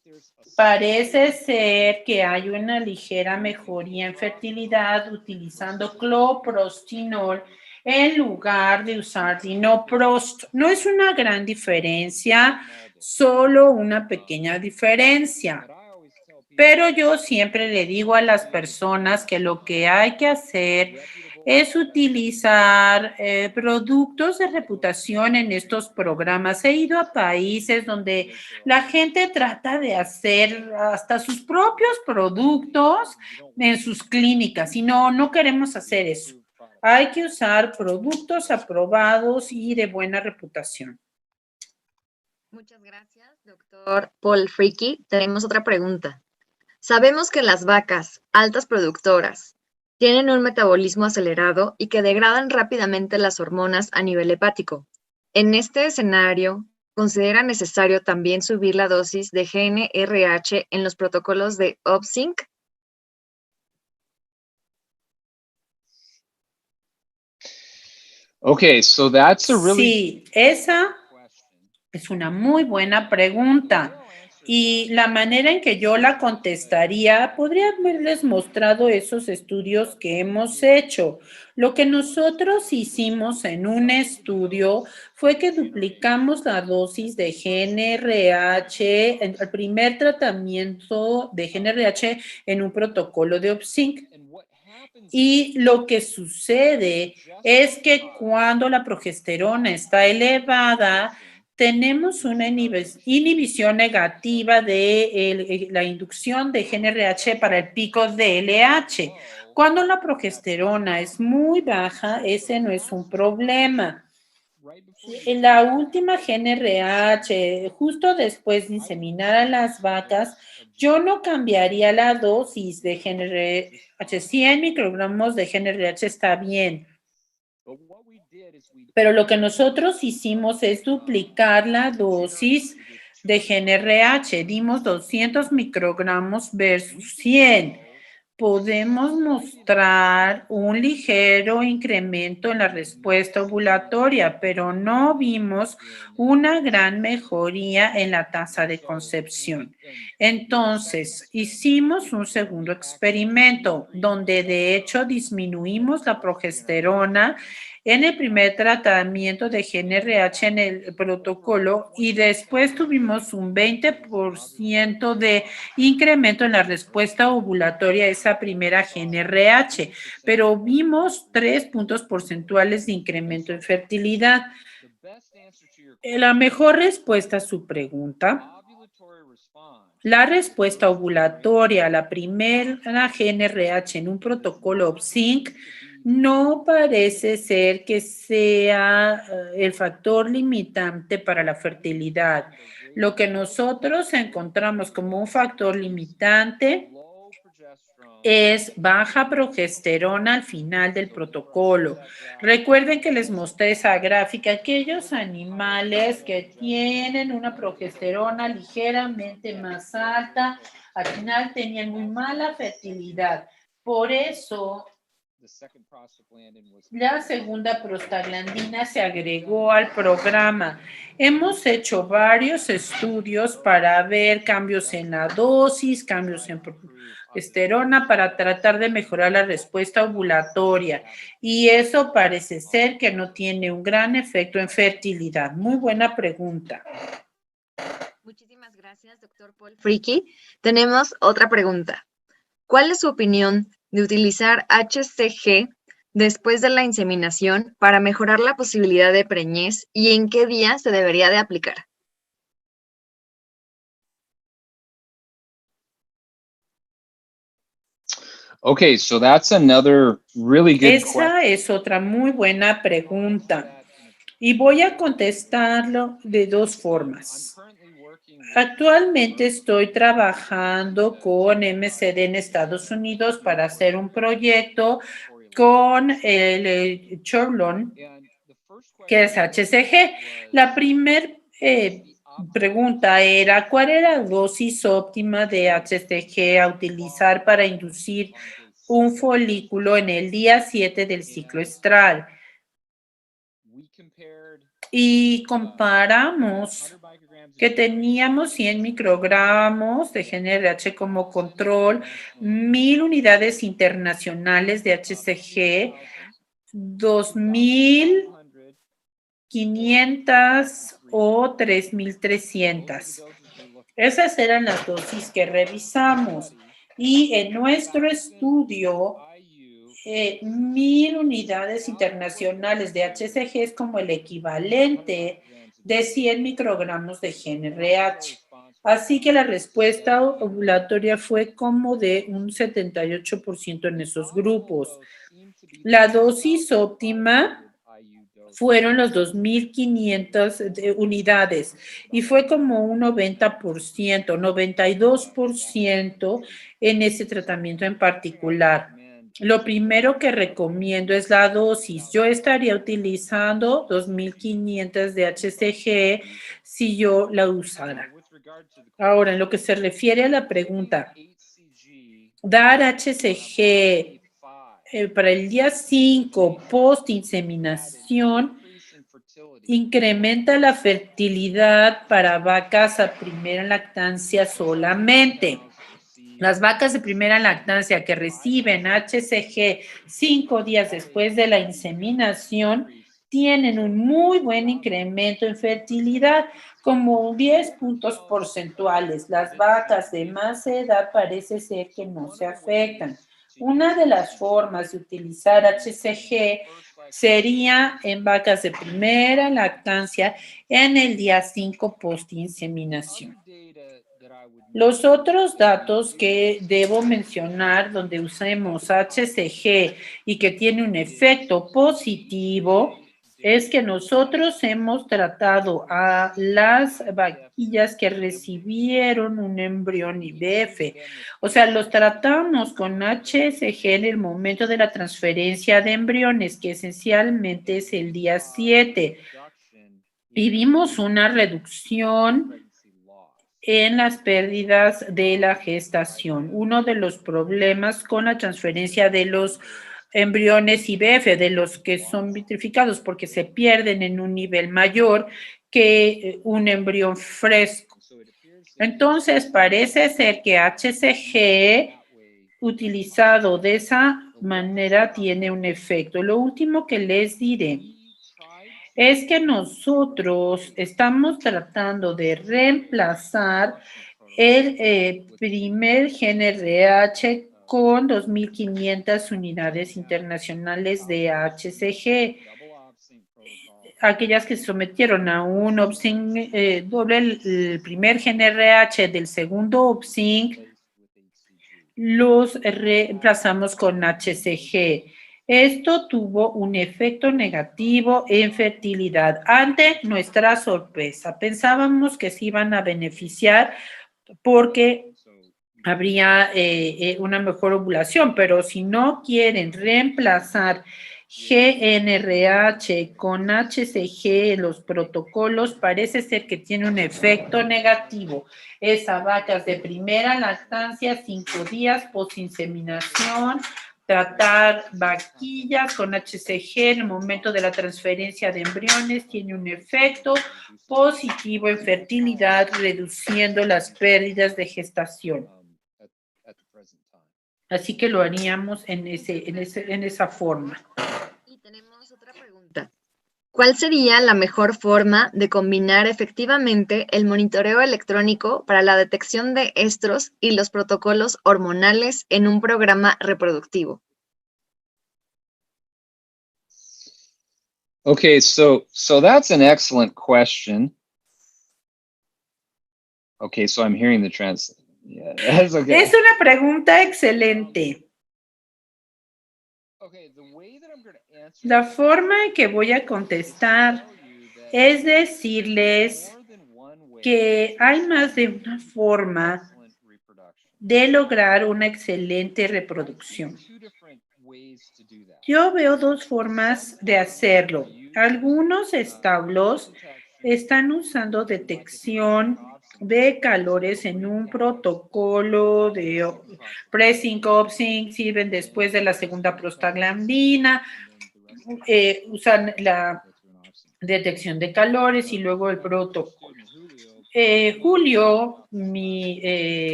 parece ser que hay una ligera mejoría en fertilidad utilizando cloprostinol en lugar de usar dinoprost. No es una gran diferencia, solo una pequeña diferencia. Pero yo siempre le digo a las personas que lo que hay que hacer es utilizar productos de reputación en estos programas. He ido a países donde la gente trata de hacer hasta sus propios productos en sus clínicas y no queremos hacer eso. Hay que usar productos aprobados y de buena reputación. Muchas gracias, doctor Paul Fricke. Tenemos otra pregunta. Sabemos que las vacas, altas productoras, tienen un metabolismo acelerado y que degradan rápidamente las hormonas a nivel hepático. En este escenario, ¿considera necesario también subir la dosis de GnRH en los protocolos de OpSync? okay, so that's a really Sí, esa es una muy buena pregunta. Y la manera en que yo la contestaría, podría haberles mostrado esos estudios que hemos hecho. Lo que nosotros hicimos en un estudio fue que duplicamos la dosis de GnRH, el primer tratamiento de GnRH en un protocolo de OpSync. Y lo que sucede es que cuando la progesterona está elevada, tenemos una inhibición negativa de la inducción de GnRH para el pico de LH. Cuando la progesterona es muy baja, ese no es un problema. En la última GnRH, justo después de inseminar a las vacas, yo no cambiaría la dosis de GnRH. 100 microgramos de GnRH está bien. Pero lo que nosotros hicimos es duplicar la dosis de GnRH. Dimos 200 microgramos versus 100. Podemos mostrar un ligero incremento en la respuesta ovulatoria, pero no vimos una gran mejoría en la tasa de concepción. Entonces, hicimos un segundo experimento donde de hecho disminuimos la progesterona en el primer tratamiento de GnRH en el protocolo y después tuvimos un 20% de incremento en la respuesta ovulatoria a esa primera GnRH, pero vimos 3 puntos porcentuales de incremento en fertilidad. La mejor respuesta a su pregunta, la respuesta ovulatoria a la primera GnRH en un protocolo OpSync no parece ser que sea el factor limitante para la fertilidad. Lo que nosotros encontramos como un factor limitante es baja progesterona al final del protocolo. Recuerden que les mostré esa gráfica, aquellos animales que tienen una progesterona ligeramente más alta, al final tenían muy mala fertilidad. Por eso, la segunda prostaglandina se agregó al programa. Hemos hecho varios estudios para ver cambios en la dosis, cambios en progesterona para tratar de mejorar la respuesta ovulatoria. Y eso parece ser que no tiene un gran efecto en fertilidad. Muy buena pregunta. Muchísimas gracias, doctor Paul Friki. Tenemos otra pregunta. ¿Cuál es su opinión de utilizar HCG después de la inseminación para mejorar la posibilidad de preñez y en qué día se debería de aplicar? Okay, so that's another really good question. Esa es otra muy buena pregunta y voy a contestarlo de dos formas. Actualmente estoy trabajando con MCD en Estados Unidos para hacer un proyecto con el Chorlon, que es HCG. La primera pregunta era, ¿cuál era la dosis óptima de HCG a utilizar para inducir un folículo en el día 7 del ciclo estral? Y comparamos que teníamos 100 microgramos de GnRH como control, 1000 unidades internacionales de HCG, 2500 o 3300. Esas eran las dosis que revisamos. Y en nuestro estudio, 1000 unidades internacionales de HCG es como el equivalente de 100 microgramos de GnRH. Así que la respuesta ovulatoria fue como de un 78% en esos grupos. La dosis óptima fueron los 2500 unidades y fue como un 90%, 92% en ese tratamiento en particular. Lo primero que recomiendo es la dosis. Yo estaría utilizando 2500 de HCG si yo la usara. Ahora, en lo que se refiere a la pregunta, dar HCG para el día 5 post-inseminación incrementa la fertilidad para vacas a primera lactancia solamente. Las vacas de primera lactancia que reciben HCG 5 días después de la inseminación tienen un muy buen incremento en fertilidad, como 10 puntos porcentuales. Las vacas de más edad parece ser que no se afectan. Una de las formas de utilizar HCG sería en vacas de primera lactancia en el día 5 post-inseminación. Los otros datos que debo mencionar donde usemos HCG y que tiene un efecto positivo es que nosotros hemos tratado a las vaquillas que recibieron un embrión IVF. O sea, los tratamos con HCG en el momento de la transferencia de embriones, que esencialmente es el día 7. Y vimos una reducción en las pérdidas de la gestación. Uno de los problemas con la transferencia de los embriones IVF, de los que son vitrificados, porque se pierden en un nivel mayor que un embrión fresco. Entonces, parece ser que HCG utilizado de esa manera tiene un efecto. Lo último que les diré es que nosotros estamos tratando de reemplazar el primer GnRH con 2.500 unidades internacionales de HCG. Aquellas que se sometieron a un OPSYNC doble, el primer GnRH del segundo OPSYNC, los reemplazamos con HCG. Esto tuvo un efecto negativo en fertilidad. Ante nuestra sorpresa, pensábamos que se iban a beneficiar porque habría una mejor ovulación, pero si no quieren reemplazar GnRH con HCG en los protocolos, parece ser que tiene un efecto negativo. Esas vacas de primera lactancia, 5 días post-inseminación, tratar vaquillas con HCG en el momento de la transferencia de embriones tiene un efecto positivo en fertilidad, reduciendo las pérdidas de gestación. Así que lo haríamos en esa forma. Y tenemos otra pregunta. ¿Cuál sería la mejor forma de combinar efectivamente el monitoreo electrónico para la detección de estros y los protocolos hormonales en un programa reproductivo? Okay, so that's an excellent question. Okay, so I'm hearing the translation. Yeah, that's okay. Es una pregunta excelente. La forma en que voy a contestar es decirles que hay más de una forma de lograr una excelente reproducción. Yo veo dos formas de hacerlo. Algunos establos están usando detección de calores en un protocolo de pre-sync, off-sync, sirven después de la segunda prostaglandina, usan la detección de calores y luego el protocolo. Julio,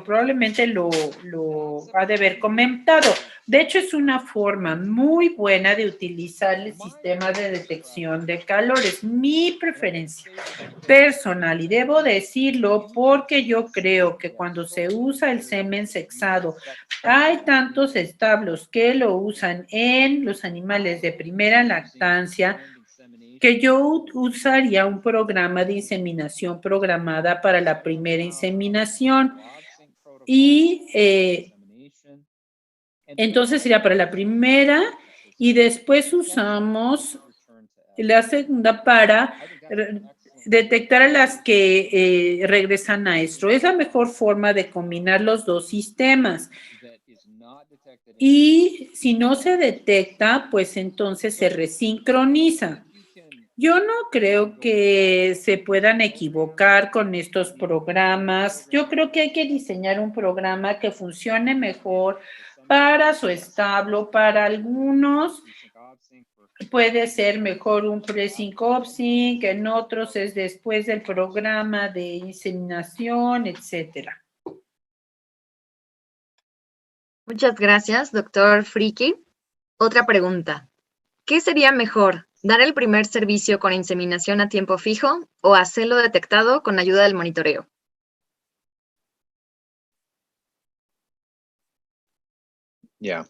probablemente lo ha de haber comentado. De hecho, es una forma muy buena de utilizar el sistema de detección de calores. Mi preferencia personal, y debo decirlo porque yo creo que cuando se usa el semen sexado, hay tantos establos que lo usan en los animales de primera lactancia, que yo usaría un programa de inseminación programada para la primera inseminación y entonces sería para la primera y después usamos la segunda para detectar a las que regresan a estro. Es la mejor forma de combinar los dos sistemas. Y si no se detecta, pues entonces se resincroniza. Yo no creo que se puedan equivocar con estos programas. Yo creo que hay que diseñar un programa que funcione mejor para su establo. Para algunos puede ser mejor un pre-sync off-sync, en otros es después del programa de inseminación, etcétera. Muchas gracias, doctor Friki. Otra pregunta. ¿Qué sería mejor, dar el primer servicio con inseminación a tiempo fijo o hacerlo detectado con ayuda del monitoreo? Yeah.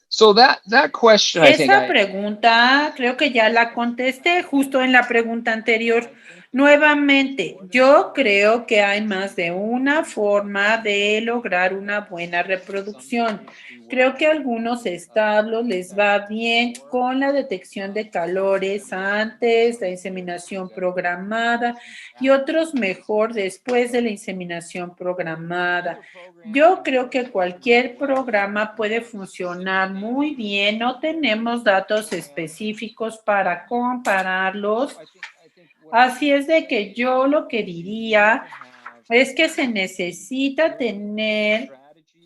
So that question, Esa pregunta creo que ya la contesté justo en la pregunta anterior. Nuevamente, yo creo que hay más de una forma de lograr una buena reproducción. Creo que a algunos establos les va bien con la detección de calores antes, la inseminación programada, y otros mejor después de la inseminación programada. Yo creo que cualquier programa puede funcionar muy bien. No tenemos datos específicos para compararlos. Así es de que yo lo que diría es que se necesita tener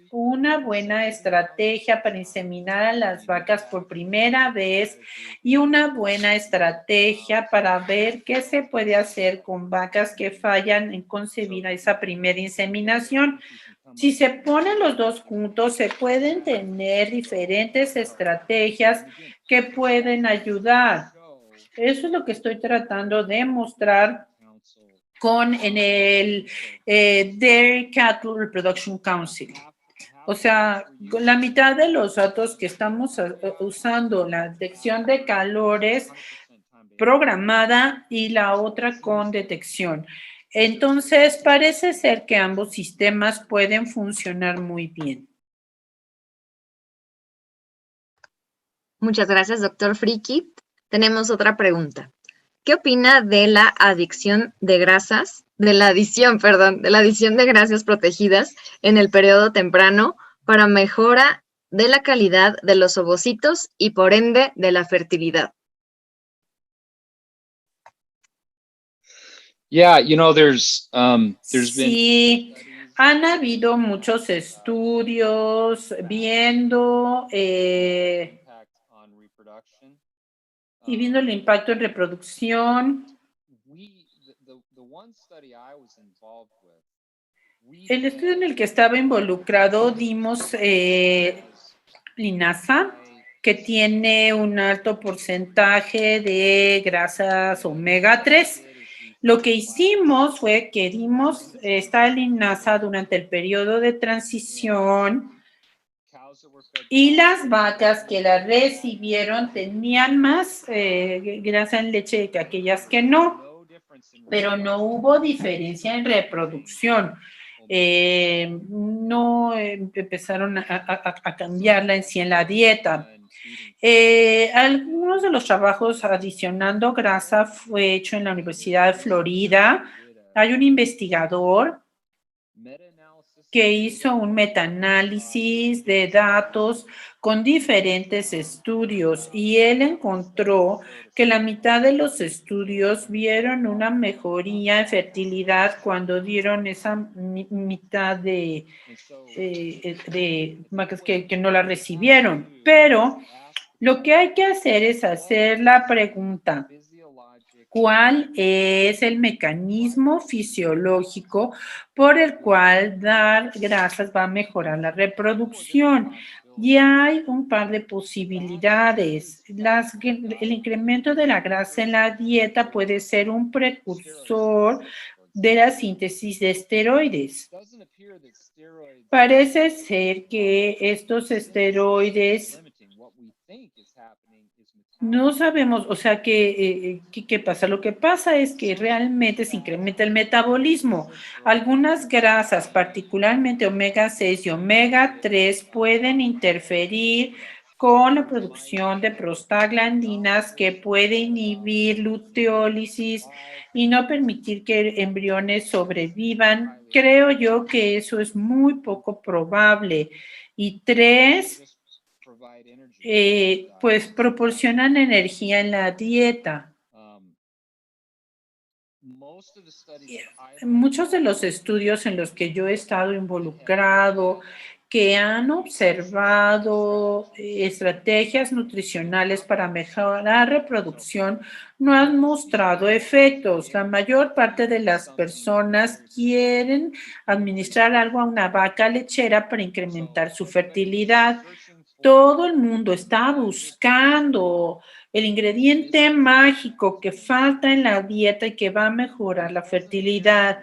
una buena estrategia para inseminar a las vacas por primera vez y una buena estrategia para ver qué se puede hacer con vacas que fallan en concebir a esa primera inseminación. Si se ponen los dos juntos, se pueden tener diferentes estrategias que pueden ayudar. Eso es lo que estoy tratando de mostrar en el Dairy Cattle Reproduction Council. O sea, la mitad de los datos que estamos usando, la detección de calores programada y la otra con detección. Entonces, parece ser que ambos sistemas pueden funcionar muy bien. Muchas gracias, doctor Friki. Tenemos otra pregunta. ¿qué opina de la adición de grasas, de la adición de grasas protegidas en el periodo temprano para mejora de la calidad de los ovocitos y por ende de la fertilidad? Yeah, you know, there's been Sí, han habido muchos estudios viendo impact on reproduction. y viendo el impacto en reproducción. The one study I was involved with, El estudio en el que estaba involucrado dimos linaza, que tiene un alto porcentaje de grasas omega 3. Lo que hicimos fue que dimos esta linaza durante el periodo de transición y las vacas que la recibieron tenían más grasa en leche que aquellas que no, pero no hubo diferencia en reproducción. No empezaron a cambiarla en sí en la dieta. Algunos de los trabajos adicionando grasa fue hecho en la Universidad de Florida. Hay un investigador que hizo un metaanálisis de datos con diferentes estudios y él encontró que la mitad de los estudios vieron una mejoría en fertilidad cuando dieron esa mitad de vacas que no la recibieron. Pero lo que hay que hacer es hacer la pregunta: ¿cuál es el mecanismo fisiológico por el cual dar grasas va a mejorar la reproducción? Y hay un par de posibilidades. El incremento de la grasa en la dieta puede ser un precursor de la síntesis de esteroides. Parece ser que estos esteroides no sabemos, o sea, ¿qué pasa? Lo que pasa es que realmente se incrementa el metabolismo. Algunas grasas, particularmente omega 6 y omega 3, pueden interferir con la producción de prostaglandinas que puede inhibir luteólisis y no permitir que embriones sobrevivan. Creo yo que eso es muy poco probable. Y 3, pues proporcionan energía en la dieta. Muchos de los estudios en los que yo he estado involucrado, que han observado estrategias nutricionales para mejorar la reproducción, no han mostrado efectos. La mayor parte de las personas quieren administrar algo a una vaca lechera para incrementar su fertilidad. Todo el mundo está buscando el ingrediente mágico que falta en la dieta y que va a mejorar la fertilidad.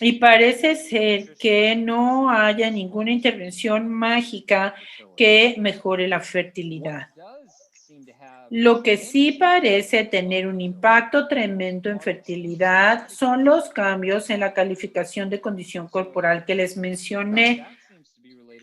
Y parece ser que no haya ninguna intervención mágica que mejore la fertilidad. Lo que sí parece tener un impacto tremendo en fertilidad son los cambios en la calificación de condición corporal que les mencioné.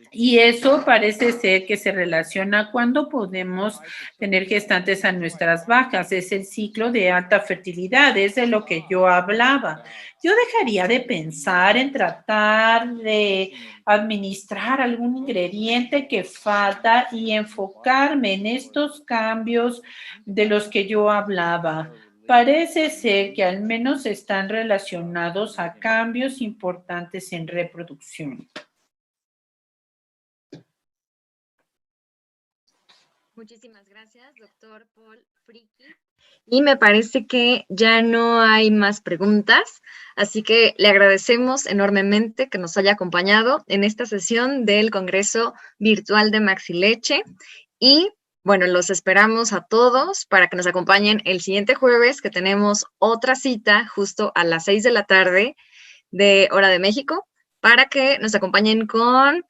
Y eso parece ser que se relaciona cuando podemos tener gestantes a nuestras vacas. Es el ciclo de alta fertilidad, es de lo que yo hablaba. Yo dejaría de pensar en tratar de administrar algún ingrediente que falta y enfocarme en estos cambios de los que yo hablaba. Parece ser que al menos están relacionados a cambios importantes en reproducción. Muchísimas gracias, doctor Paul Fricke. Y me parece que ya no hay más preguntas, así que le agradecemos enormemente que nos haya acompañado en esta sesión del Congreso Virtual de Maxileche. Y bueno, los esperamos a todos para que nos acompañen el siguiente jueves, que tenemos otra cita justo a las 6 de la tarde de hora de México, para que nos acompañen con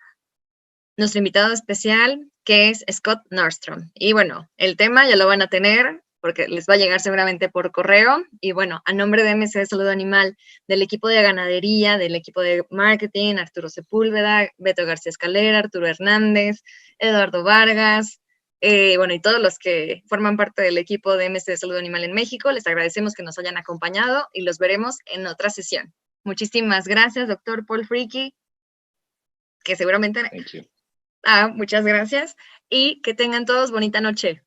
nuestro invitado especial, que es Scott Nordstrom. Y bueno, el tema ya lo van a tener porque les va a llegar seguramente por correo. Y bueno, a nombre de MC Salud Animal, del equipo de ganadería, del equipo de marketing, Arturo Sepúlveda, Beto García Escalera, Arturo Hernández, Eduardo Vargas, Bueno, y todos los que forman parte del equipo de MSD Salud Animal en México, les agradecemos que nos hayan acompañado y los veremos en otra sesión. Muchísimas gracias, doctor Paul Fricke, que seguramente... Thank you. Muchas gracias y que tengan todos bonita noche.